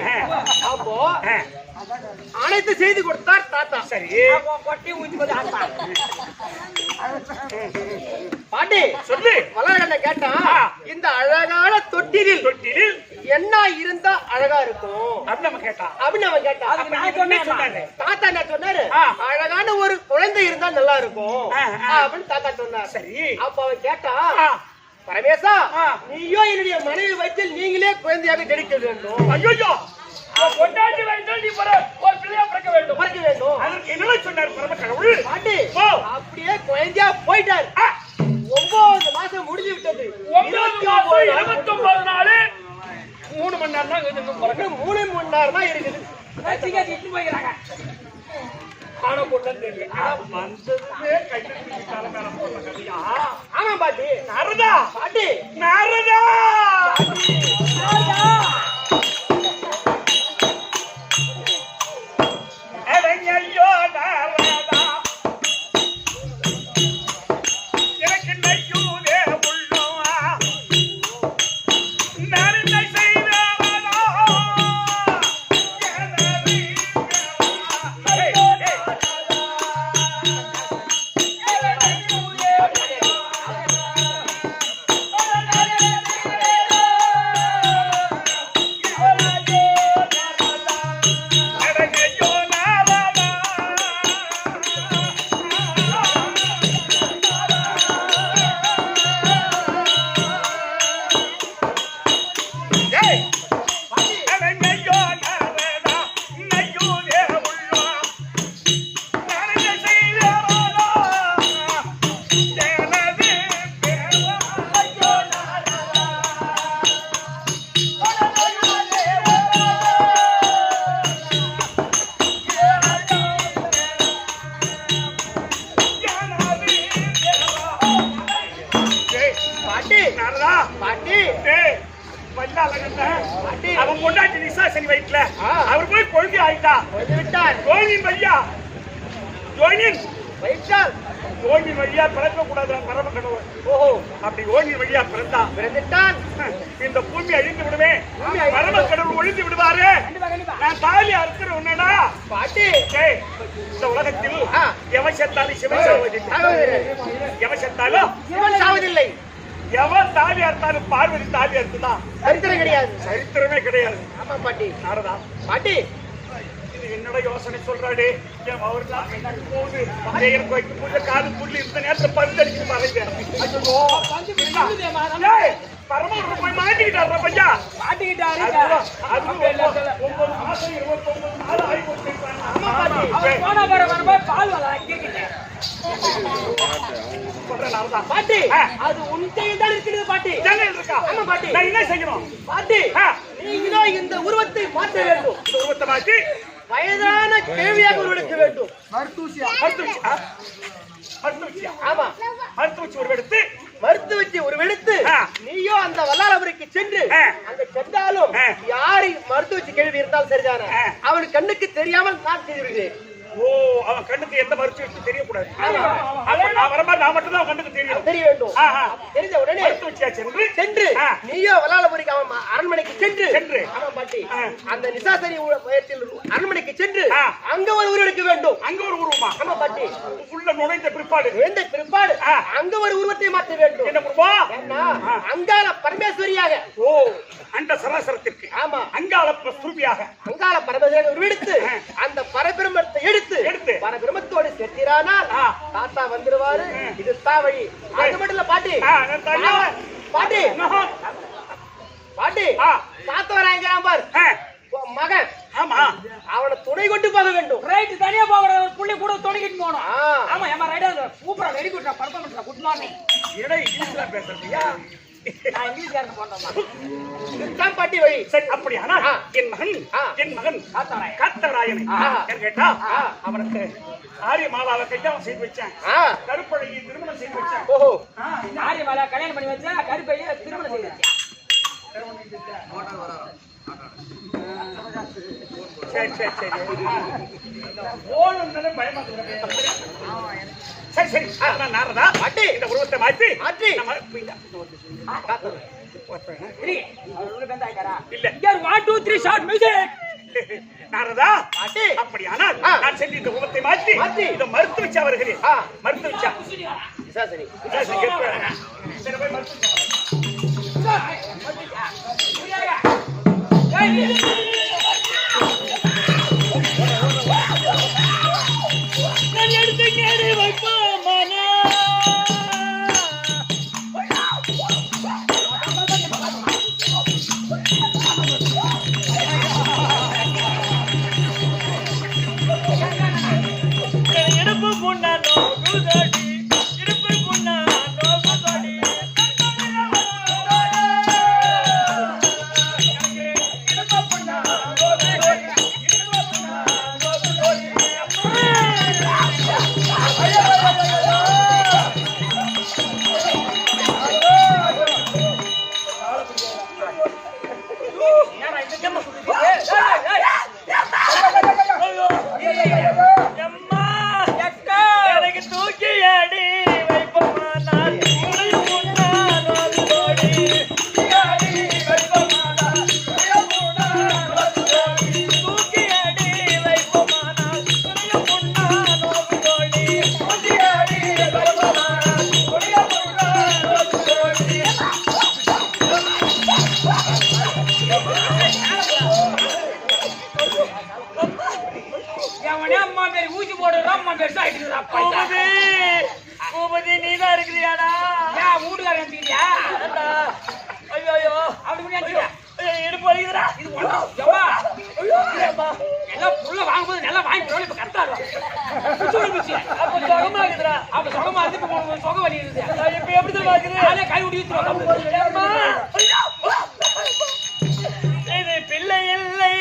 அப்போ அனைத்து செய்து கொடுத்தார் தாத்தா. சரி, கொட்டி ஊத்தி பாட்டி சொல்லு. வளர்கண்ட கேட்டா இந்த அழகான தொட்டிலில் என்ன இருந்தா அழகா இருக்கும் அப்படின்னு நம்ம கேட்டான். அப்படின்னு அவன் கேட்டான். அதுக்கு நான் சொன்னேன். தாத்தா என்ன சொன்னாரு? ஆ. அழகான ஒரு குழந்தை இருந்தா நல்லா இருக்கும் ஆ. அப்படின்னு தாத்தா சொன்னார். சரி. அப்ப அவன் கேட்டா, ஆ. பரமேசா, ஆ. நீயோ என்னுடைய மனைவி வயிற்றில் நீங்களே குழந்தையாக ஜனிக்க வேண்டும். ஐயோ, கொண்டாட்டி வைத்து நீ ஒரு பிள்ளையா பிறக்க வேண்டும். மறக்க வேண்டும். அதற்கு என்ன சொன்னார் பரம கடவுள்? பாட்டி ஓ. அப்படியே குழந்தையா போயிட்டாரு. ஆ. 9 மாசம் முடிஞ்சு விட்டது. 29 நாள் 3 மணி நேரம் தான் இருக்குது. இன்னும் பிறக்க 3 மணி நேரம் தான் இருக்குது. சிக்காத்தி இட்டு போய்க்கிறாங்க. ஆனா பொண்ணு தெரியல. வந்ததுமே கையில பிடிச்சால மேல போடுற கதையா? ஆமா பாட்டி. நாரதா, பாட்டி நாரதா, ஐயோ நாரதா, எனக்கு நையூதே உள்ளவா, நான் என்ன செய்வேனோ, பாட்டி நாரதா, பாட்டி டேய், வந்தாலங்கண்ணா, பாட்டி அவன் பொண்டாட்டி நிசாசனி வயிற்றுல ஆ. அவர் போய் கொழுந்தி ஆயிட்டா. வந்து விட்டார். ஜோனின் வழியா, ஜோனின் வைத்தார். ஓனின் வழியா பிறக்க கூடாது பரம கடவுள். ஓஹோ, அப்படி ஓனின் வழியா பிறந்தா பிறந்துட்டான். இந்த பூமி அழிந்து விடுமே, பூமி அழிந்து பரம கடவுள் ஒழிந்து விடுவாரு. நான் தாலி அறுக்கிற உன்னடா. பாட்டி டேய், இந்த உலகத்தில் ஆ. எவன் செத்தாலும் சிவன் சாவதில்லை. சகோதரர், எவன் செத்தாலும் சிவன் சாவதில்லை. எவன் தாலி அறுத்தாலும் பார்வதி தாலி அறுத்துதான். சரித்திரம் கிடையாது. சரித்திரமே கிடையாது. ஆமா பாட்டி. நாரதா, பாட்டி இது என்னோட யோசனை சொல்றாடு. என் அவர்தான் எனக்கு போகுது. எனக்கு வைக்க புள்ள காது புள்ளி இந்த நேரத்துல பந்தடிச்சு மறைங்க. ஐயோ, டேய், பரம போய் மாட்டிக்கிட்டாரு பையா. மாட்டிக்கிட்டாரு. அது 9 மாசம் 29 நாள் ஆகி போட்டுருக்காங்க. அவர் போன வரும்போது பால் வர கேட்கிட்டேன். சொல்றேன் நாரதா. பாட்டி ஆ. அது உன் கையில் தான் இருக்கிறது பாட்டி. ஜன்னல் இருக்கா? ஆமா பாட்டி. நான் என்ன செய்யணும்? பாட்டி ஆ. நீங்களோ இந்த உருவத்தை மாற்ற வேண்டும். இந்த உருவத்தை மாற்றி வயதான கேள்வியாக உருவெடுக்க வேண்டும். மருத்துவ வச்சியா? ஆமா, மருத்துவ வச்சு ஒரு எடுத்து மருத்துவ வச்சு உருவெடுத்து ஆ. நீயோ அந்த வல்லாரபுரிக்கு சென்று ஆ. அங்க சென்றாலும் ஆ. யாரு மருத்துவ வச்சு கேள்வி இருந்தாலும் சரிதானே, ஆ. அவன் கண்ணுக்கு தெரியாமல் நான் செய்து விடுகிறேன். ஓ, அவன் கண்ணுக்கு எந்த மருத்துவ வச்சு தெரியக்கூடாது. ஆமா. அப்ப நான் வரும்போது நான் மட்டும் தான் கண்ணுக்கு தெரியும். தெரிய வேண்டும். ஆஹா. தெரிஞ்ச உடனே மருத்துவ வச்சியா சென்று சென்று ஆ. நீயோ வல்லாரபுரிக்கு அவன் அரண்மனைக்கு சென்று சென்று. ஆமா பாட்டி ஆ. அந்த நிசாசனி வயத்தில் அரண்மனைக்கு சென்று ஆ. அங்க ஒரு உருவெடுக்க வேண்டும். அங்க ஒரு உருவமா? ஆமா பாட்டி. உள்ள நுழைந்த பிற்பாடு எழுந்த பிற்பாடு ஆ. அங்க ஒரு உருவத்தை மாற்ற வேண்டும். என்ன உருவம்? ஏன்னா அங்காள பரமேஸ்வரியாக. ஓ, அண்ட சராசரத்திற்கு ஆமா, அங்காள சுருபியாக அங்காள பரமேஸ்வரியாக உருவெடுத்து அந்த பரபிரமத்தை எடுத்து எடுத்து பரபிரமத்தோடு செத்திரானால் ஆ. தாத்தா வந்துருவாரு. இது தான் வழி. அது மட்டும் இல்ல பாட்டி. ஆ, நான் தனியா. பாட்டி பாட்டி ஆ. தாத்தா வராங்கிறான் பார். ஆ, உன் மகன் ஆமா. அவனை துணை கொண்டு போக வேண்டும். ரைட், தனியா போகிற ஒரு புள்ளி கூட துணிக்கிட்டு போகணும். ஆ. ஆமா, ஏமா ரைடா சூப்பரா very good performance good morning. இட இங்கிலீஷ்ல பேசுறியா? நான் இங்கிலீஷ்காரன் போட்டோம். இதுதான் பாட்டி வழி. சரி, அப்படியானா ஆ. என் மகன் காத்தவராயன். காத்தவராயனை ஆ. என்ன கேட்டா ஆ. அவனுக்கு ஆரிய மாலாவை கல்யாணம் செய்து வச்சேன். ஆ. கருப்பழகி திருமணம் செய்து வச்சேன். ஓஹோ, ஆரிய மேல கல்யாணம் பண்ணி வச்சா கருப்பைய திருமணம் செய்து வச்சியா? சரி சரி சரி. ஓடுன்னு பயமா இருக்கு. சரி சரி. நான் நாரதா பாட்டி இந்த உருவத்தை மாற்றி மாற்றி. நம்ம போயிடா. சரி, அவர் உள்ள பெந்த ஆயிட்டாரா? இல்ல. Here 1 2 3 short music. நாரதா, பாட்டி அப்படியானால் ஆ. நான் சென்று இந்த உருவத்தை மாற்றி மாற்றி. இந்த மருத்துவ வச்சா வருகிறேன். ஆ. மருத்துவ வச்சா நிசாசனி. சரி, எப்ப? சரி, போய் மருத்துவ வச்சா. புரியாதா? பூபதி பூபதி நீதான் இருக்கிறியாடா? ஏன் வீட்டுக்காரன் நினைச்சுக்கிட்டியா? ஐயோ ஐயோ அப்படி கூட நினைச்சுக்கியா? இடுப்பு வலிக்குதுடா. இது ஒண்ணும் எவ்வா? எல்லாம் புள்ள வாங்கும்போது நல்லா வாங்கி போறோம். இப்ப கரெக்டா அப்ப சுகமா இருக்குதுடா. அப்ப சுகமா இருந்து இப்ப உனக்கு சுகம் வலி இருக்குது. இப்ப எப்படி தெரியுமா இருக்குது? நானே கை ஊட்டி ஊத்துறோம். அம்மா. இது பிள்ளை இல்லை.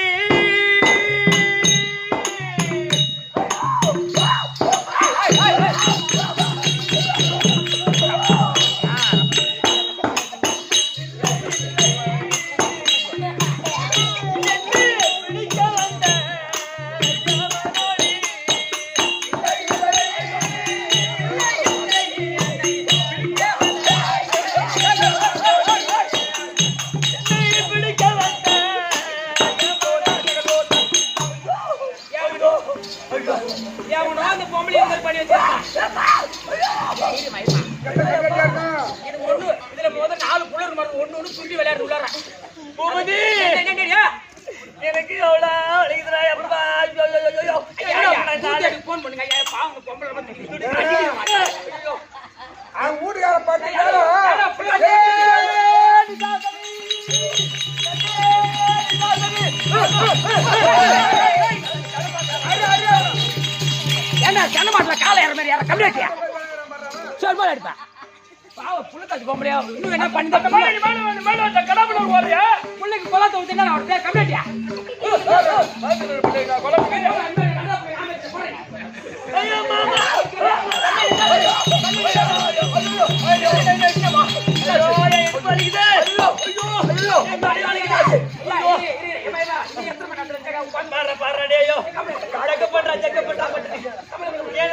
எனக்கு எவ்வளோ வலிக்குதுடா. எப்பா போன் பண்ணுங்க. பாவங்க பொம்பளை அவன் வீட்டுக்கார பார்த்தீங்கன்னா ஏன்னா சென்ன மாட்டுல காலை ஏற மாதிரி யார கம்மியாட்டியா சொல்ல எடுப்பேன். பாவம் புள்ளக்காச்சு பொம்பளையா இன்னும் என்ன பண்ணி கடவுள் போறியா? பிள்ளைக்கு கொலை தவிர்த்து நான் ஒரு கம்மியாட்டியா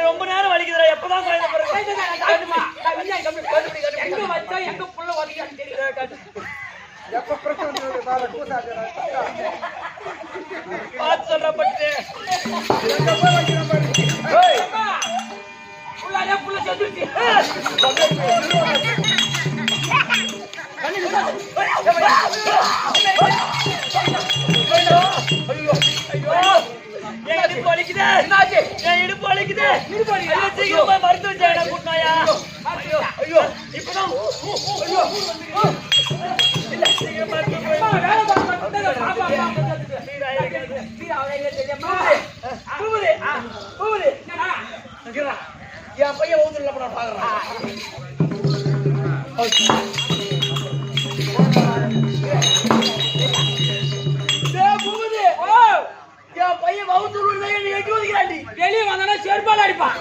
ரொம்ப நேரம் வலிக்குதுடா. எப்பதான் எங்க வச்சா எங்க புள்ள வலிக்கான்னு தெரியும். எப்ப பிரச்சனை பார்த்து சொல்றப்பட்டு புள்ள செத்துருச்சு. என் இடுப்பு வலிக்குது. என் இடுப்பு வலிக்குது. சீக்கிரமா மருத்துவ சேவை கூட்டினாயா? ஐயோ இப்பதான் என் பையன் ஊத்துல பாக்குறான். என் பையன் வவுத்தூர் எட்டி ஒதுக்கிறாண்டி. வெளியே வந்தானா செருப்பால அடிப்பான்.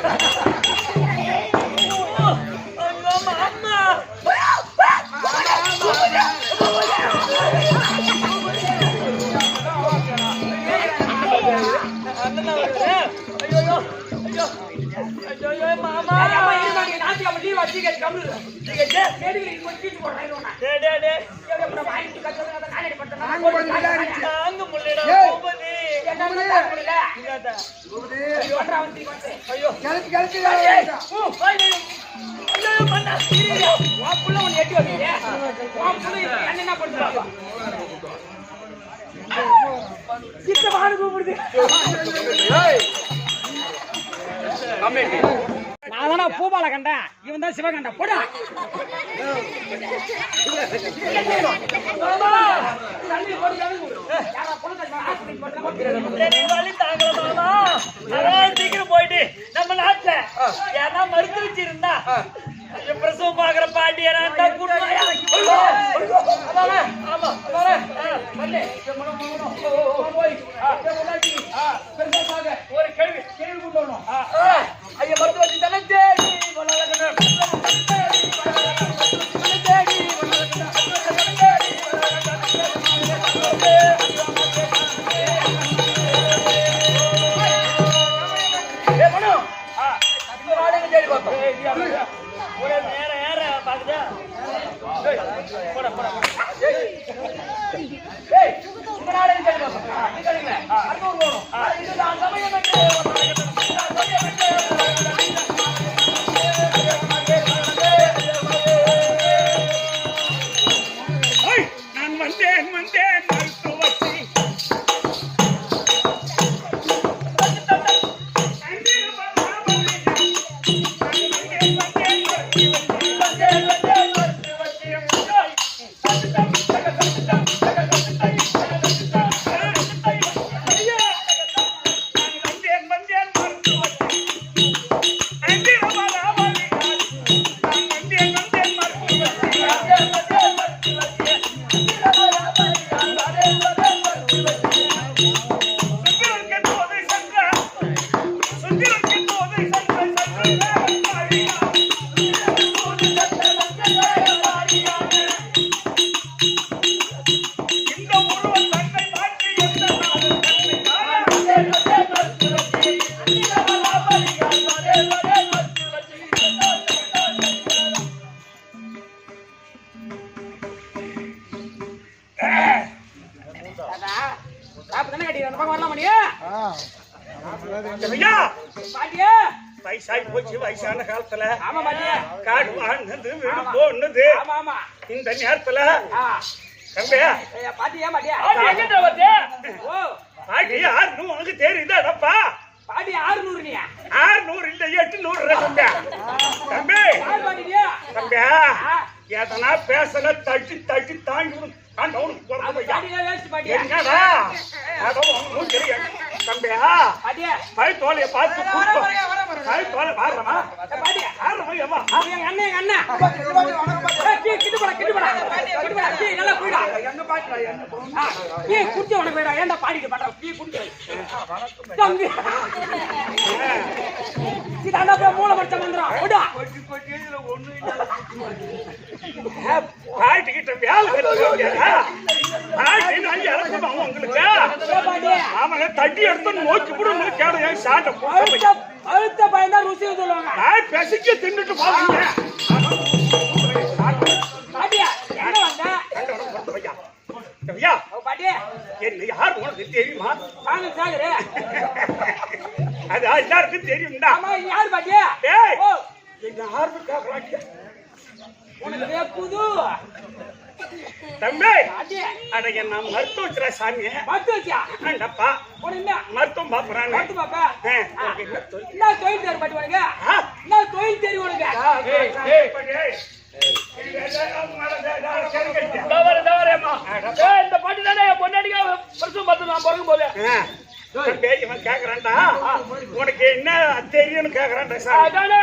அம்மா நான் பூபால கண்டேன். இவன் தான் சிவகண்டா. போடா சீக்கிரம் போயிட்டு நம்ம நாட்டுல ஏன்னா மறுத்து வச்சிருந்தா பிரசவம் பாக்குற பாண்டியனா ஒரு கேள்வி கேள்வி கொண்டு வரணும். ஐயா மறுத்து வச்சு தானே தேடி அந்த பக்கம் வரலாமா நீ? ஐயா பாட்டியே வயசாகி போச்சு. வயசான காலத்துல ஆமா பாட்டியே காடு வாழ்ந்தது வீடு போனது. ஆமா ஆமா இந்த நேரத்துல ஆ தம்பி பாட்டி ஏன் பாட்டியா எங்கிட்ட வந்து ஓ பாட்டி 600 உனக்கு தெரியுதாடப்பா? பாட்டி 600 நீ 600 இல்ல 800 தம்பி. தம்பி யார் பாட்டியா தம்பி எதனா பேசல தட்டி தட்டி தாண்டி ஆண்டவனுக்கு பிறந்த பையன். பாட்டியா வேஸ்ட் பாட்டியா என்னடா அதுவும் தெரியும் தம்பியா. பாட்டியா பை தோலைய பார்த்து பை தோலை பாருமா பாட்டியா ஆரம்பமா எங்க அண்ணன் கிட்டு போடா டீ நல்லா போய்டா என்ன பாட்டு என்ன டீ குடிச்சு உனக்கு போய்டா ஏன்டா பாடிட்டு பண்ற டீ குடிச்சு தம்பி இதாண்டா போய் மூளை மச்ச மந்திரம் ஓடா கொட்டி இதுல ஒண்ணு இல்ல. பாட்டி கிட்ட வேலை கட்டுறா பாட்டி நான் இறக்குமா உங்களுக்கு பாட்டியா ஆமாங்க தட்டி எடுத்து நோக்கி கூட கேட சாட்டை அழுத்த பயந்தா ருசி சொல்லுவாங்க நான் பெசிக்க தின்னுட்டு போவீங்க. பாட்டியா எங்க வந்த ஐயா பாட்டியா என்ன யார் உனக்கு தெரியுமா? சாங்க சாகுரு அது எல்லாருக்கும் தெரியும்டா. ஆமா இது யாரு பாட்டியா ஏய் ஓ என்ன யாருன்னு கேக்குறாங்க உனக்கு புது தம்பி. பாட்டியா அட என்ன மருத்துவ வச்சுற சாமி பத்து வச்சியா ஆண்டப்பா உனக்கு என்ன மருத்துவம் பாக்குறாங்க. பத்து பாப்பா என்ன என்ன தொழில் தெரியும் பாட்டி உனக்கு என்ன தொழில் தெரியும் உனக்கு தவறேம்மா. இந்த பாட்டி தானே என் பொண்டாட்டிக்கு வருஷம் பார்த்து நான் பிறக்கும் போது இவன் கேக்குறான்டா உனக்கு என்ன தெரியும்னு கேக்குறான்டா சார். அதானே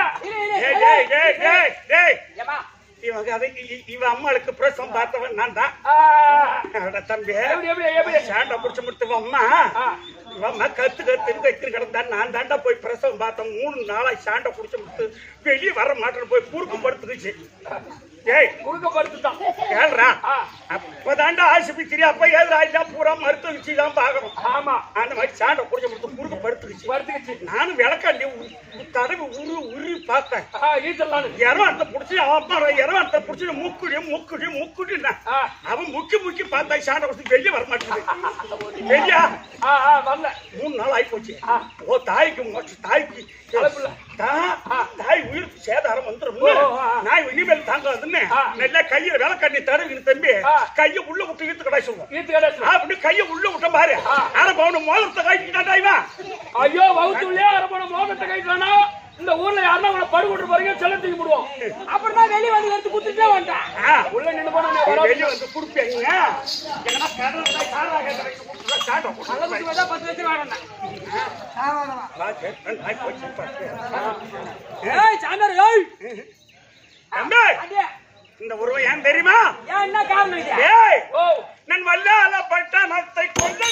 ஏமா இவங்க அதை இவன் அம்மாளுக்கு பிரசவம் பார்த்தவன் நான் தான் தம்பி. எப்படி சாண்டை புடிச்சு முடித்து அம்மா இவன் அம்மா கத்து கிடந்தா நான் தாண்டா போய் பிரசவம் பார்த்தேன். 3 நாளா சாண்டை புடிச்சு முடித்து வெளியே வர மாட்டேன்னு போய் குறுக்கு படுத்துக்குச்சு. ஏய் குறுக்கப்படுத்துதான் கேள்றா அப்பதாண்டா ஆஸ்பத்திரி அப்ப ஏதுடா பூரா மருத்துவ வச்சு தான் பாக்கணும். ஆமா அந்த மாதிரி சாண்டை குடிச்சு முடித்து குறுக்கு படுத்துக்குச்சு. நானும் விளக்காண்டி தடவி உரு பார்த்தேன். ஈட்டலாம் இரவாரத்தை புடிச்சு அவன் இரவாரத்தை புடிச்சு முக்குடினா அவன் முக்கி பார்த்தா சாண்டை குடிச்சு வெளியே வர மாட்டேங்குது. வெளியா வரல 3 நாள் ஆகி போச்சு. ஓ தாய்க்கு தாய் உயிருக்கு சேதாரம் வந்துடும். நான் இனிமேல் தாங்காதுன்னு நல்லா கையில விளக்கண்ணி தடவி தம்பி கையை உள்ள விட்டு இழுத்து கடை சொல்லுவோம். அப்படி கையை உள்ள விட்ட பாரு அரை பவுன் மோதிரத்தை காய்ச்சிட்டாண்டா இவன். ஐயோ வகுத்துள்ளே அரை பவுன் மோதிரத்தை காய்ச்சிட்டானா இந்த ஊர்ல யாருன்னா உங்களை படுகொண்டு போறீங்க செல்ல தூக்கி போடுவோம். அப்புறம் தான் வெளியே வந்து எடுத்து குடுத்துட்டே வந்துட்டான். உள்ள நின்று போனா வெளியே வந்து குடுப்பீங்க. ஏன்னா கடல்ல காராக நல்லதுக்கு வேணா 10 லட்சம் வாங்கணும். ஏய் சாண்டர் ஏய் அடே இந்த உருவம் ஏன் தெரியுமா? ஏன் என்ன காரணம் இது? ஏய் ஓ நான் வல்லால பட்டணத்தை கொல்ல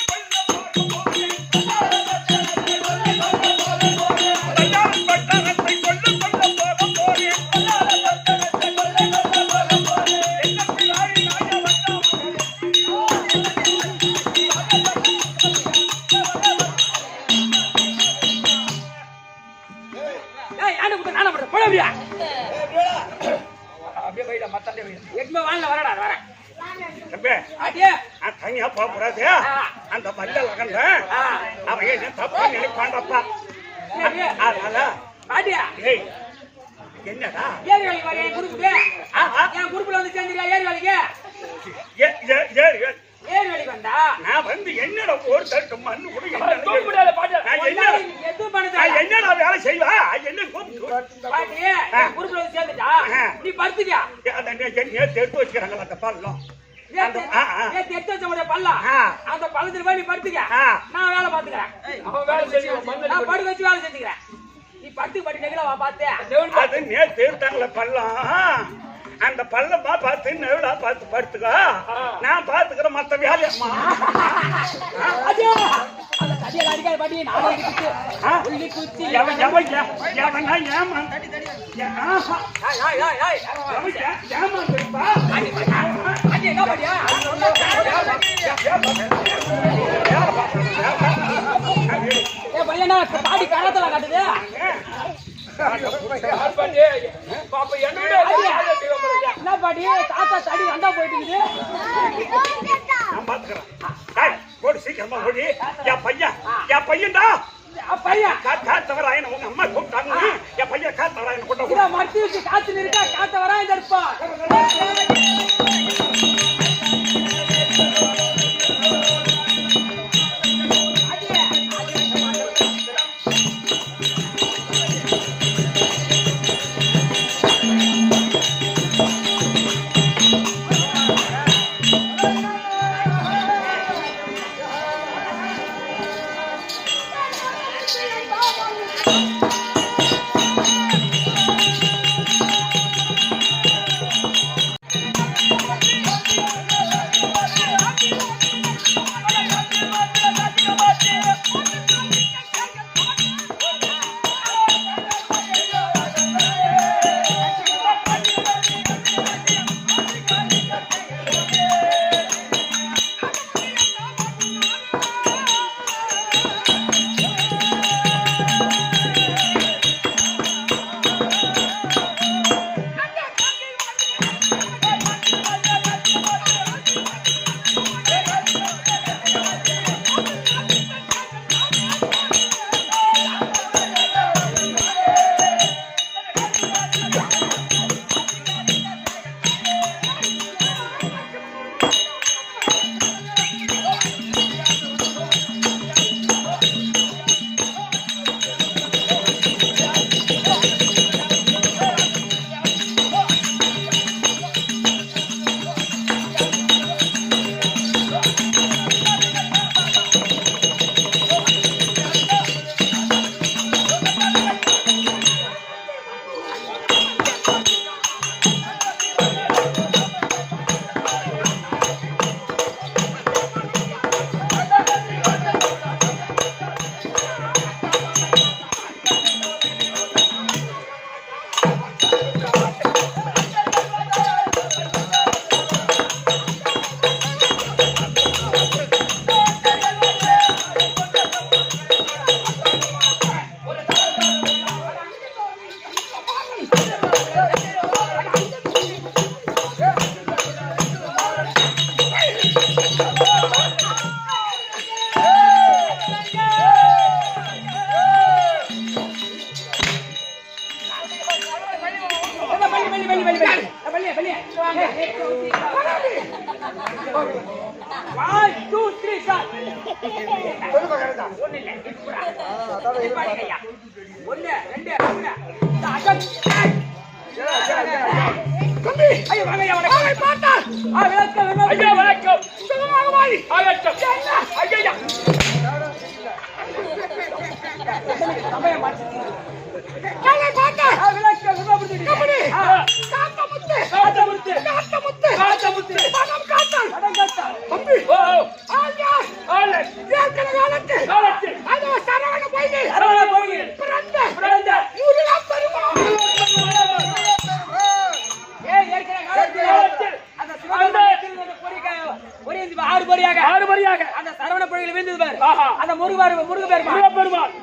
பட்டணத்தை கொல்ல போறேன். ஏய் யானை குத்த நானே பண்ற போட அப்படியே அப்படியே போய்டா மத்தண்டே போய் எக்மே வாங்கல வரடா வர தம்பி அடே தனியா போகக்கூடாது. அந்த பல்ல லகண்ட அவன் என்ன தப்பா நினைப்பாண்டப்பா. அதனால பாட்டியா ஏய் என்னடா ஏறி வேலைக்கு வர என் குரூப்புக்கு என் குரூப்ல வந்து சேர்ந்துறியா ஏறி வேலைக்கு ஏறி வேலைக்கு வந்தா நான் வந்து என்னடா ஒரு தட்டு மண்ணு கூட தூக்க முடியாத பாட்டு நான் எது பண்ணுது நான் என்னடா வேலை செய்வா என்ன பாட்டி என் குரூப்ல வந்து சேர்ந்துட்டா நீ படுத்துக்கியா எடுத்து வச்சுக்கிறாங்களா அந்த பல்லம் நேத்து எடுத்து வச்ச முடிய பல்லம் அந்த பள்ளத்துல போய் நீ படுத்துக்க நான் வேலை பாத்துக்கிறேன் அவன் வேலை செய்வான் நான் படுக்க வச்சு வேலை செஞ்சுக்கிறேன் நீ பட்டு பட்டு நெகிழ வா பார்த்தேன் அது நேத்து எடுத்தாங்களே பல்லம் அந்த பள்ளமா பார்த்து நெவிடா பார்த்து படுத்துக்கோ நான் பாத்துக்கிறேன் மத்த வேலையம்மா. அந்த தடியை அடிக்காத பாட்டி நான் உள்ளி குச்சி ஏமாந்துருப்பா என்ன பாட்டியா ஏ பையனா பாடி கராத்தல காட்டுது பாப்பா என்ன என்ன பாட்டி தாத்தா தடி அண்டா போயிட்டு நான் பாத்துக்கிறேன். சீக்கிரமா ஓடி என் பையன்டா பையன் காத்தவராயன் உங்க அம்மா கூப்பிட்டாங்க என் பையன் காத்தவராயன் கொண்டு இதான் மட்டி வச்சு காத்து நிற்கா காத்தவராயன் இருப்பா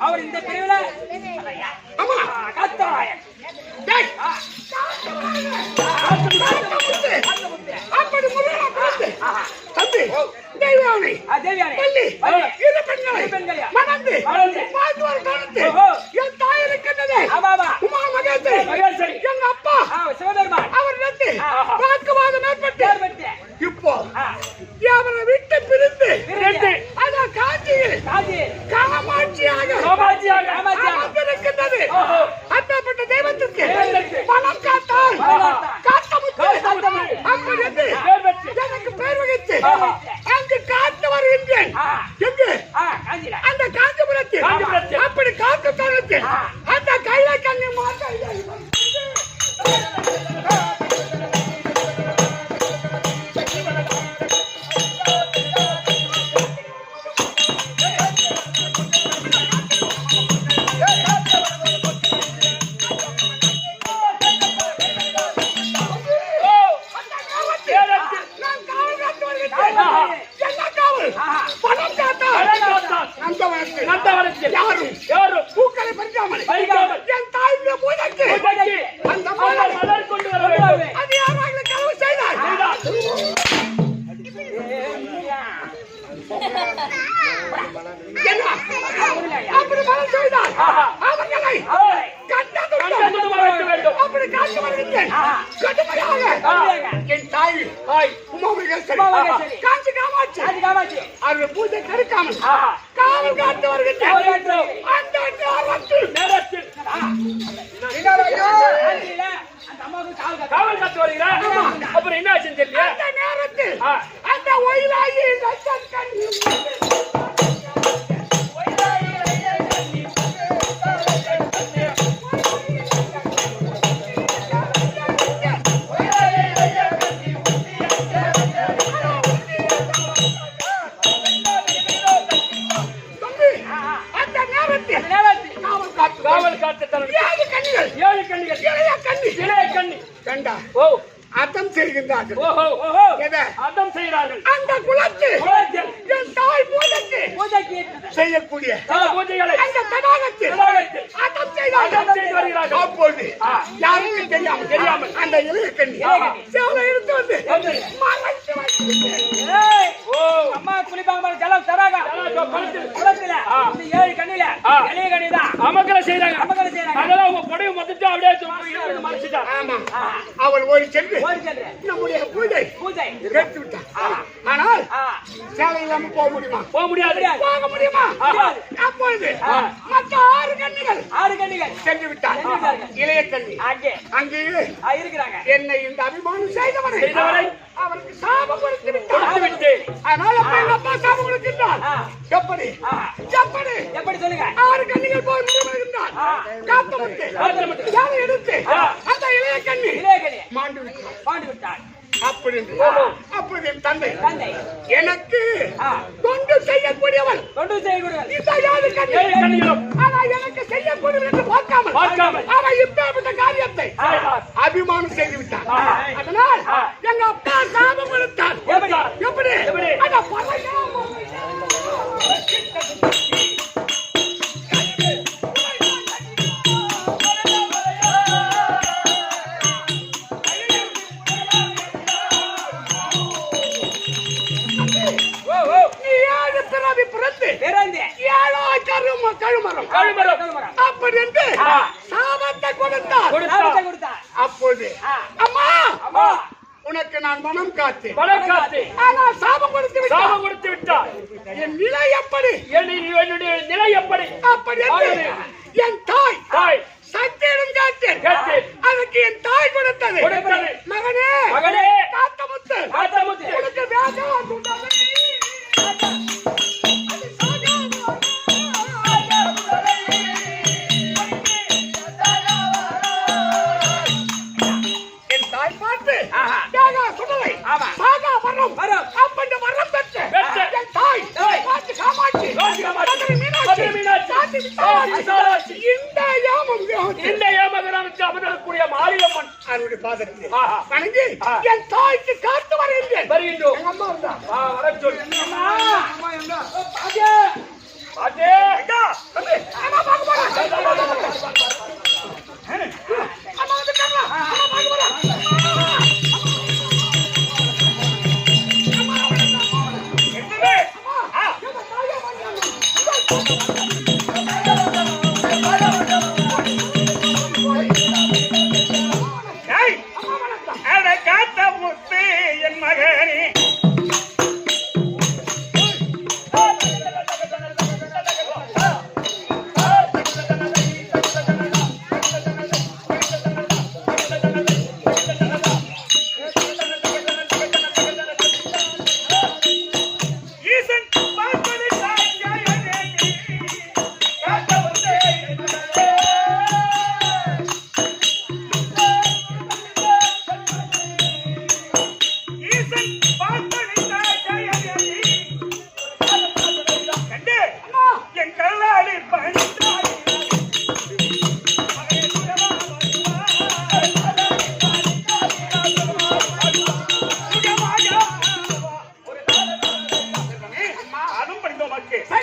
அவர் இந்த பிரிவுல காத்தவராயன் தம்பி தேவியானை இரு பெண்களை மணந்து வாழ்ந்து வர காலத்து என் தாய் இருக்கின்றது உமா மகேஸ்வரி எங்க அப்பா சிவபெருமான் அவரிடத்து வாக்குவாதம் ஏற்பட்டு இப்போ அவரை விட்டு பிரிந்து அதான் காஞ்சியில் காமாட்சியாக அமர்ந்திருக்கின்றது. அப்பேற்பட்ட தெய்வத்திற்கு பணம் காத்தால் அப்படி என்று எனக்கு பெயர் வகித்து அங்கு காத்து வருகின்றேன். எங்கு அந்த காஞ்சிபுரத்தில் அப்படி காத்து தரத்தில் அந்த கையில கண்ணி மாற்ற யாரும் பூக்களை பறிக்காமல் என் தாய்க்கு பூஜைக்கு அந்த மலர் கொண்டு வர வேண்டும். அது யாராக கனவு செய்தார் என்ன அப்படி மனம் செய்தால் அவர்களை கண்டதும் வைக்க வேண்டும். அப்படி காட்சி வருகின்றேன் கடுமையாக என் தாய் உமாமகேஸ்வரி உமாமகேஸ்வரி. காஞ்சி காமாட்சி அவர்கள் பூஜை கருக்காமல் காவல் காத்து வருகின்றேன் அந்த நேரத்தில் அந்த அம்மாவுக்கு காவல் காத்து வருகிறார். அப்புறம் என்ன ஆச்சுன்னு தெரியல. அந்த நேரத்தில் அந்த ஒயிலாயி லட்சம் கண்ணி காவல் காத்து தரும் 7 கண்ணிகள் இளைய கண்ணி கண்டா ஓ அர்த்தம் செய்கின்றார்கள் ஓஹோ எதை? அர்த்தம் செய்கிறார்கள். அந்த குலத்தில் என் தாய் பூஜைக்கு செய்யக்கூடிய பூஜைகளை அந்த தடாகத்தில் அர்த்தம் செய்து வருகிறார்கள். அப்போது யாருக்கும் தெரியாமல் அந்த இளைய கண்ணி சேவலை எடுத்து வந்து மறைத்து வைத்திருக்கிறேன். அம்மா குளிப்பாங்க பாரு, ஜலம் தராங்க குளத்துல இந்த 7 கண்ணில இளைய கண்ணிதான் அமக்கலை செய்றாங்க. செய்யறாங்க. அதெல்லாம் உங்க புடவை மொத்தத்தை அப்படியே தூக்கி மறைச்சிட்டாங்க. ஆமா அவள் ஓடி சென்று ஓடி சென்று நம்முடைய பூஜை பூஜை கேட்டு விட்டான். ஆனால் சேவை இல்லாம போக முடியுமா? போக முடியாது. போக முடியுமா? அப்பொழுது மற்ற 6 கண்ணிகள் சென்று விட்டார். இளைய கண்ணி அங்கே இருக்கிறாங்க. என்னை இந்த அபிமானம் செய்தவரை அவருக்கு சாபம் கொடுத்து கொடுத்து விட்டு அதனால எங்க அப்பா சாபம் கொடுக்கின்றார். எப்படி எப்படி சொல்லுங்க? 6 கண்ணிகள் போய் முடிவெடுக்கின்றார். காத்தமுத்து யாரை எடுத்து அந்த இளைய கண்ணி மாண்டு விட்டார். அப்படி என் தந்தை எனக்கு தொண்டு செய்யக்கூடியவன் இந்த 7 கண்ணிகளும் ஆனால் எனக்கு செய்யக்கூடியவன் என்று பார்க்காமல் அவன் இப்பேற்பட்ட காரியத்தை அபிமானம் செய்து விட்டான். அதனால் எங்க அப்பா சாபம் கொடுத்தார். எப்படி அந்த அப்படி என்று சாபத்தை கொடுத்தார். அப்போது அம்மா உனக்கு நான் மனம் காத்தேன். ஆனால் சாபம் கொடுத்து விட்டார். என் நிலை எப்படி? என்னுடைய நிலை எப்படி? அப்படி என்று என் தாய் சத்தியம் காத்தேன். அதுக்கு என் தாய் கொடுத்தது மகனே காத்தமுத்து உனக்கு வேகம் இந்த ஏமகரானுக்கு அமரக்கூடிய மாரியம்மன் வணங்கி என் தாய்க்கு காத்து வருகின்றோம். வர சொல்லு.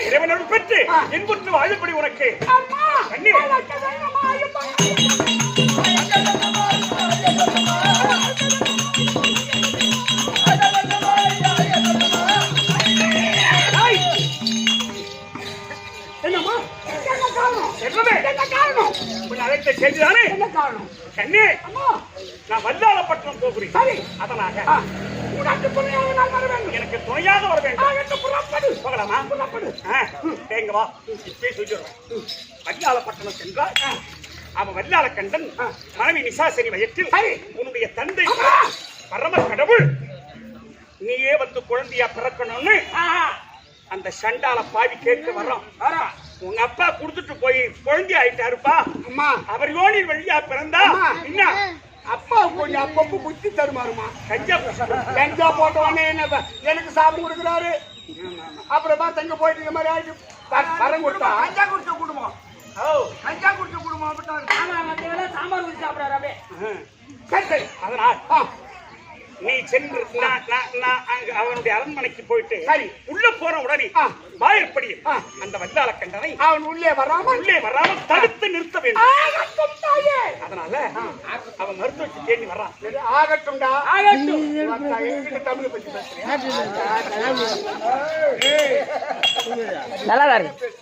இறைவனுடன் பெற்று இன்புற்று வாழும்படி உனக்கு அழைத்த செய்திதானே? என்ன காரணம்? கண்ணே, அம்மா, நான் வல்லாளப்பட்டினம் போகிறேன். சரி. அதனால உனக்கு துணையாக நான் வர வேண்டும். எனக்கு துணையாக வர வேண்டும். என்று புறப்படு. போகலாமா? புறப்படு. எங்க வா, இப்பவே சொல்லிடுறேன். வல்லாளப்பட்டினம் சென்றால் அவன் வல்லாள கண்டன் மனைவி நிசாசரி வயற்றில் உன்னுடைய தந்தை பரம கடவுள் நீயே வந்து குழந்தையா பிறக்கணும்னு அந்த சண்டால பாவி கேட்க வர்றோம். உங்க அப்பா குடுத்துட்டு போய் குழந்தை ஆயிட்டாருப்பா. அம்மா, அவர் யோனில் வழியா பிறந்தா என்ன அப்பா கொஞ்சம் அப்பப்ப புத்தி தருமாறுமா. கஞ்சா போட்ட உடனே என்ன எனக்கு சாப்பிட்டு கொடுக்குறாரு. அப்புறமா தங்க போயிட்டு இந்த மாதிரி ஆயிட்டு வரம் கொடுத்தா கஞ்சா குடிச்ச குடும்பம். கஞ்சா குடிச்ச குடும்பம் அப்படின்னா சாம்பார் ஊற்றி சாப்பிடாரு அப்படியே. சரி சரி. அதனால் நீ சென்று அங்க அவனுடைய அரண்மனைக்கு போயிட்டு சரி உள்ள போற உடனே வாயிற்படியில் அந்த வல்லாள கண்டனை அவன் உள்ளே வராமல் தடுத்து நிறுத்த வேண்டும். அதனால அவன் மருத்துவத்தை தேடி வர்றான். ஆகட்டும்டா, ஆகட்டும். தமிழ் பத்தி நல்லா இருக்கு.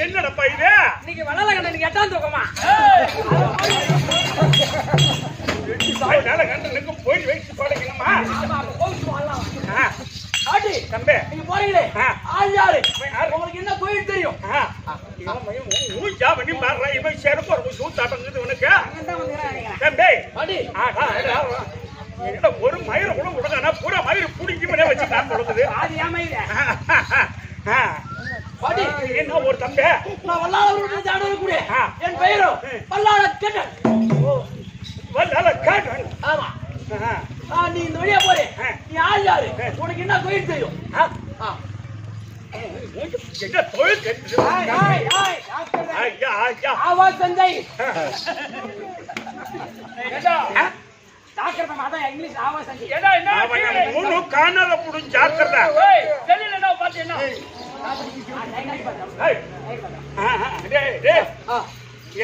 என்னடப்பா இது? இன்னைக்கு வளல கண்ணனுக்கு 8ஆம் தூக்கமா? கண்டனுக்கு போய் வைத்து பழகணுமா? தம்பி நீங்க போறீங்களே ஆள் யாரு? உங்களுக்கு என்ன தொழில் தெரியும்? ஊஞ்சா பண்ணி பாடுற இவன் செருப்பு ஒரு சூத்தாட்டங்குது உனக்கு. தம்பி என்கிட்ட ஒரு மயிரை கூட விடுங்க, பூரா மயிறு பிடிக்குமே வச்சு நான் கொடுக்குது. அது ஏன் மயிறு? என்ன ஒரு தம்பி, நான் வல்லாள கூட என் பெயரும் வல்லாள கேட்டன். வல்லாள கேட்டன். ஆமா. நீ இந்த வழியா போறே, நீ ஆள் யாரு? உனக்கு என்ன தொழில் தெரியும்? என்ன தொழில் தெரியும்? ஆவாஸ் சந்தை. டாக்டர் மாதா இங்கிலீஷ் ஆவாஸ் சந்தை. என்ன மூணு காணாத புடும் ஜாக்கிரதா. செல்லில பாத்து என்ன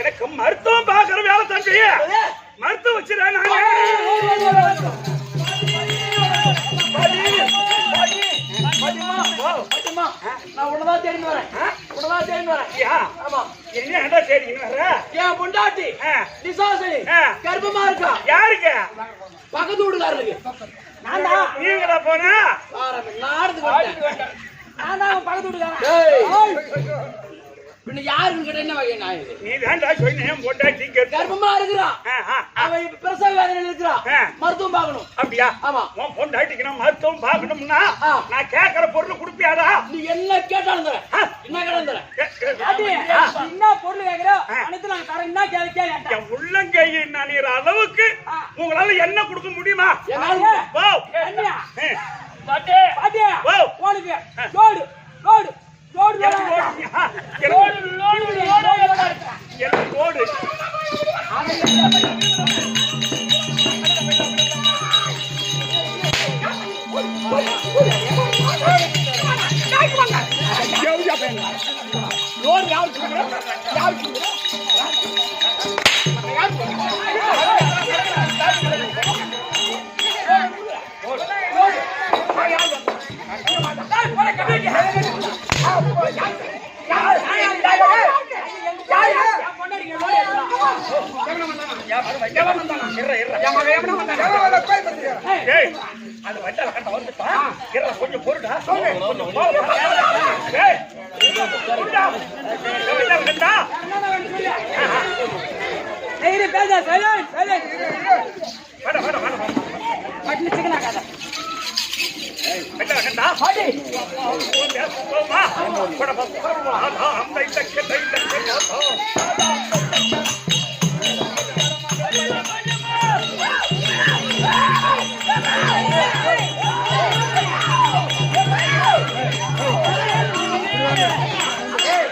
எனக்கு மருத்துவம் பாக்குற வேலை தம்பி. மருத்துவம் வச்சுறேன் நான் உன்னதான் தேடி வரேன். ஆமா. என்ன தேடி வர? என் பொண்டாட்டி நிசாசனி கர்ப்பமா இருக்கா. யாருக்கு? பக்கத்து வீட்டுக்காரனுக்கு. நீங்களா போனா? நான் தான் பக்கத்து வீட்டுக்காரன். பின்ன யாருன்னு கேட்ட என்ன வகை நான்? நீ வேண்டா சொன்ன பொண்டாட்டி கர்ப்பமா இருக்கிறான். அவன் பிரசவ வேதனையில இருக்கிறான். மருத்துவம் பார்க்கணும். அப்படியா? ஆமா. உன் பொண்டாட்டிக்கு நான் மருத்துவம் பார்க்கணும்னா நான் கேட்கிற பொருள் கொடுப்பியாடா? நீ என்ன கேட்டாலும் தரேன். என்ன கேட்டாலும் தரேன். என்ன பொருள் கேட்கிறோம் அனைத்து நாங்க தரேன். என்ன கேட்க உள்ளங்கையை நனைகிற அளவுக்கு உங்களால என்ன கொடுக்க முடியுமா? உனக்கு லோடு லோடு லோடு லோடு கொஞ்சம் பொருடா கண்டா கண்டா பாட்டி போமா போட போமா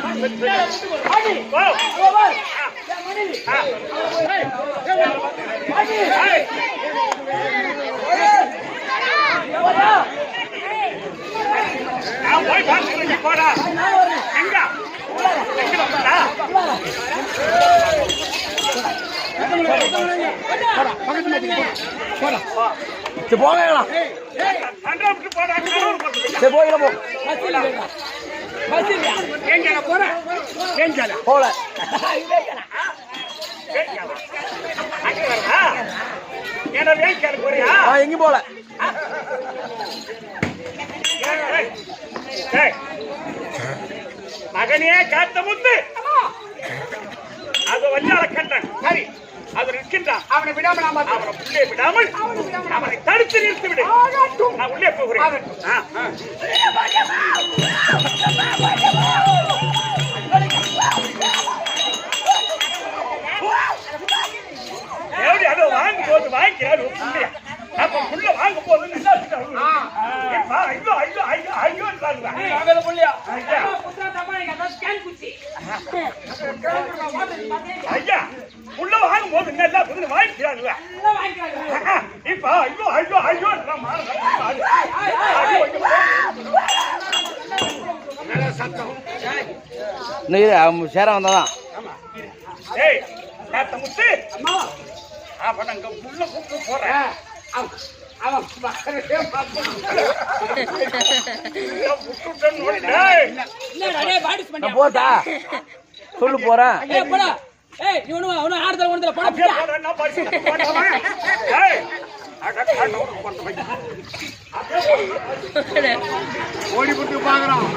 அந்த இந்த பாட்டி வா ஓவர் மணிலி பாட்டி நான் போய் பாத்துறேன் போடா எங்க எங்க போடா போகலாம் அன்றாவுக்கு போடா போகலாம் பஸ் எங்க போற எங்க போல என்ன வேலைக்கு போறியா எங்கேயும் போல மகனே காத்த முத்து அது வல்லால கண்டன் சரி அது இருக்கின்றான் அவனை விடாமல் நாம அவனை உள்ளே விடாமல் அவனை தடுத்து நிறுத்தி விடு நான் உள்ளே போகிறேன் எப்படி அதை வாங்கும் போது வாங்கிக்கிறாரு புள்ளைய அப்ப புள்ள வாங்கும் போது ஐயோ ஐயோ ஐயோ ஐயோ ஐயா புள்ள வாங்கும் போது நல்லா புது வாங்கிக்கிறாரு இப்ப ஐயோ ஐயோ ஐயோ சேர வந்தாதான் ஏய் காத்த முத்து அப்ப நாங்க புள்ள கூப்பிட்டு போறேன் போட்டா சொல்லு போறேன் ஓடி போட்டு பாக்குறோம்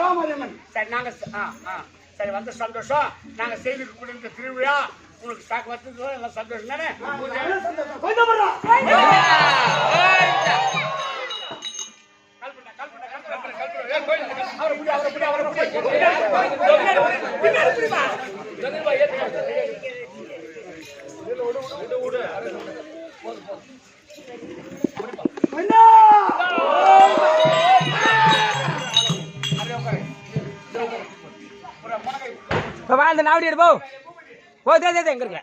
மகாமரியம்மன். சரி நாங்க சரி வந்த சந்தோஷம். நாங்க செய்தி கொடுத்த திருவிழா உங்களுக்கு ஸ்டாக் வந்தது எல்லாம் சந்தோஷம் தானே? கொஞ்சம் போடுறா. அந்த நாவடி எடு போ தே எங்க இருக்க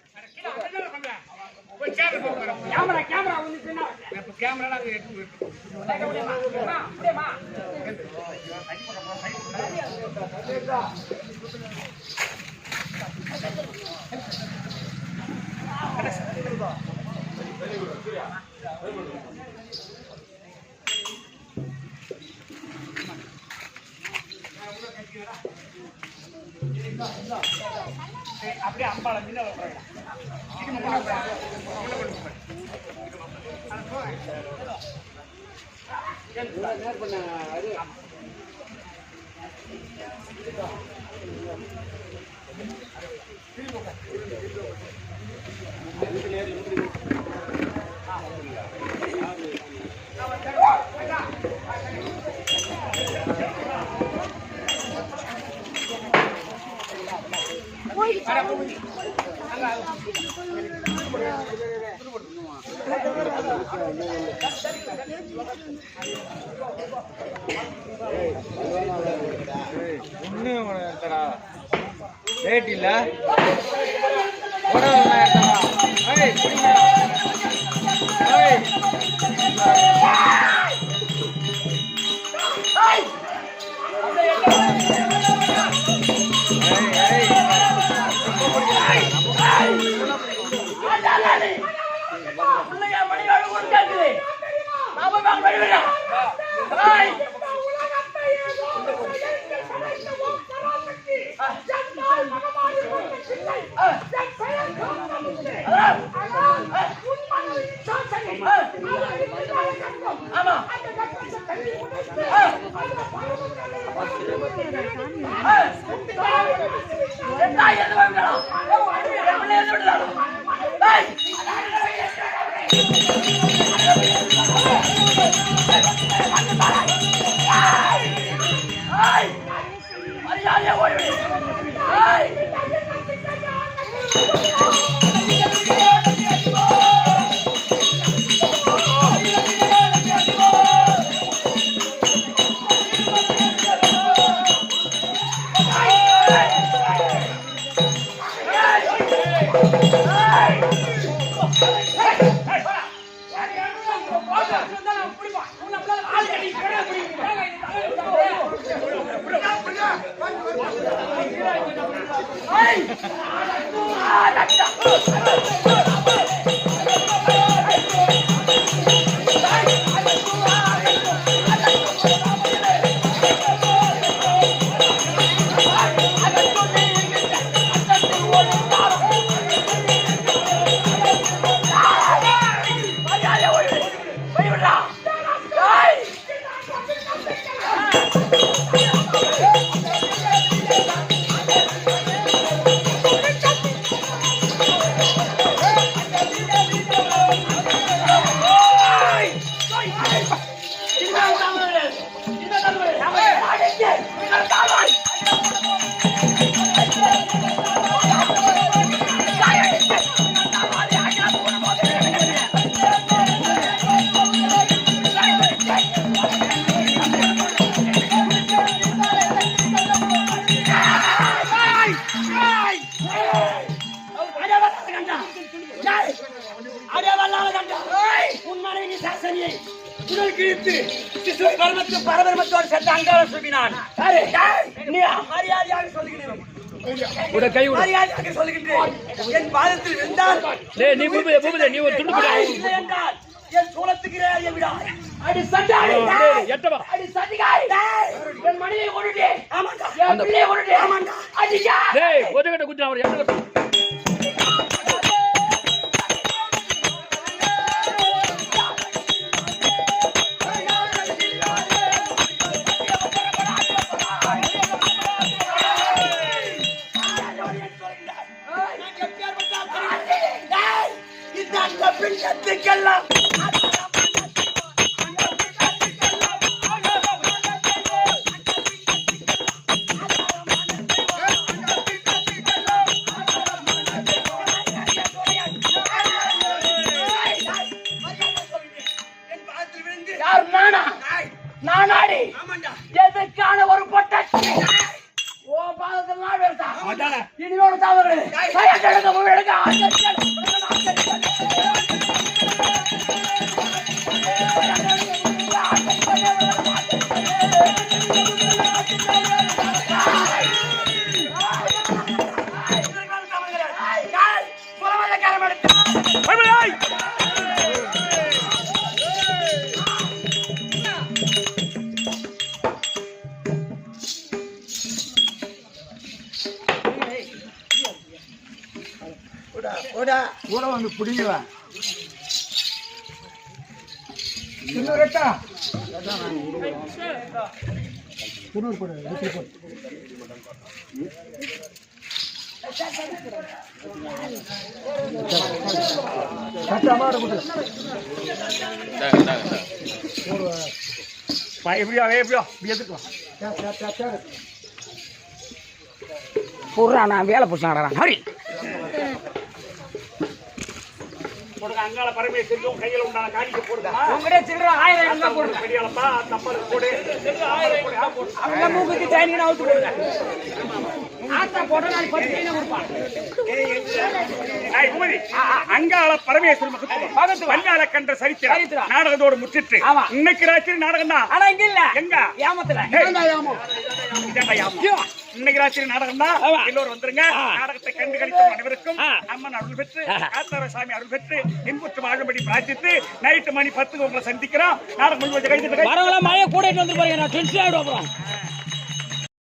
கேமரா கேமரா கேமரா நாங்க அப்படியே அம்பாள ரேட் இல்ல பரபரமத்தோடு சென்ற அங்காள சுபினான் நீ மரியாதையாக சொல்லுகிறேன். என் பாதத்தில் விழுந்தால் என் சூளத்துக்கு விடாய். அடி சண்டாளி, அடி சதிகாரி, என் மனைவியை கொண்டுட்டே, என் பிள்ளையை கொண்டுட்டே, அடிக்கா அதானே. இனிமேல் தவறு பரமேய்! கூட வந்து பிடிக்கலாம் எப்படியோ எதுக்கலாம் புறா நான் வேலை பிடிச்சான் ஹரி போடுங்க அங்காள பரமேஸ்வரியும் கையில உண்டான காணிக்க போடுங்க உங்ககிட்ட சில்லற 1000 இருந்தா போடுங்க பெரியப்பா தப்பலுக்கு போடு 1000 போடு அவங்க மூக்குக்கு தேனின்னு அவுத்து போடுங்க ஆத்தா போட்டா நான் 10 கிலோ கொடுப்பான் ஏய் குமரி அங்காள பரமேஸ்வரி மகத்துவம் வல்லால கண்ட சரித்திரம் நாடகத்தோடு முற்றிட்டு இன்னைக்கு ராத்திரி நாடகம் தான் ஆனா இங்க இல்ல எங்க ஏமத்துல இன்னைக்கு ராத்திரி நாடகம் தான் எல்லோரும் வந்துருங்க நாடகத்தை கண்டு கழித்த அனைவருக்கும் அம்மன் அருள் பெற்று ஆத்தார சாமி அருள் பெற்று இன்புற்று வாழும்படி பிரார்த்தித்து நைட்டு மணி 10 உங்களை சந்திக்கிறோம் நாடகம் முடிஞ்ச கைது வரவங்கள மழையை கூட்டிட்டு வந்து பாருங்க நான் டென்ஷன் ஆயிடும் அப்புறம்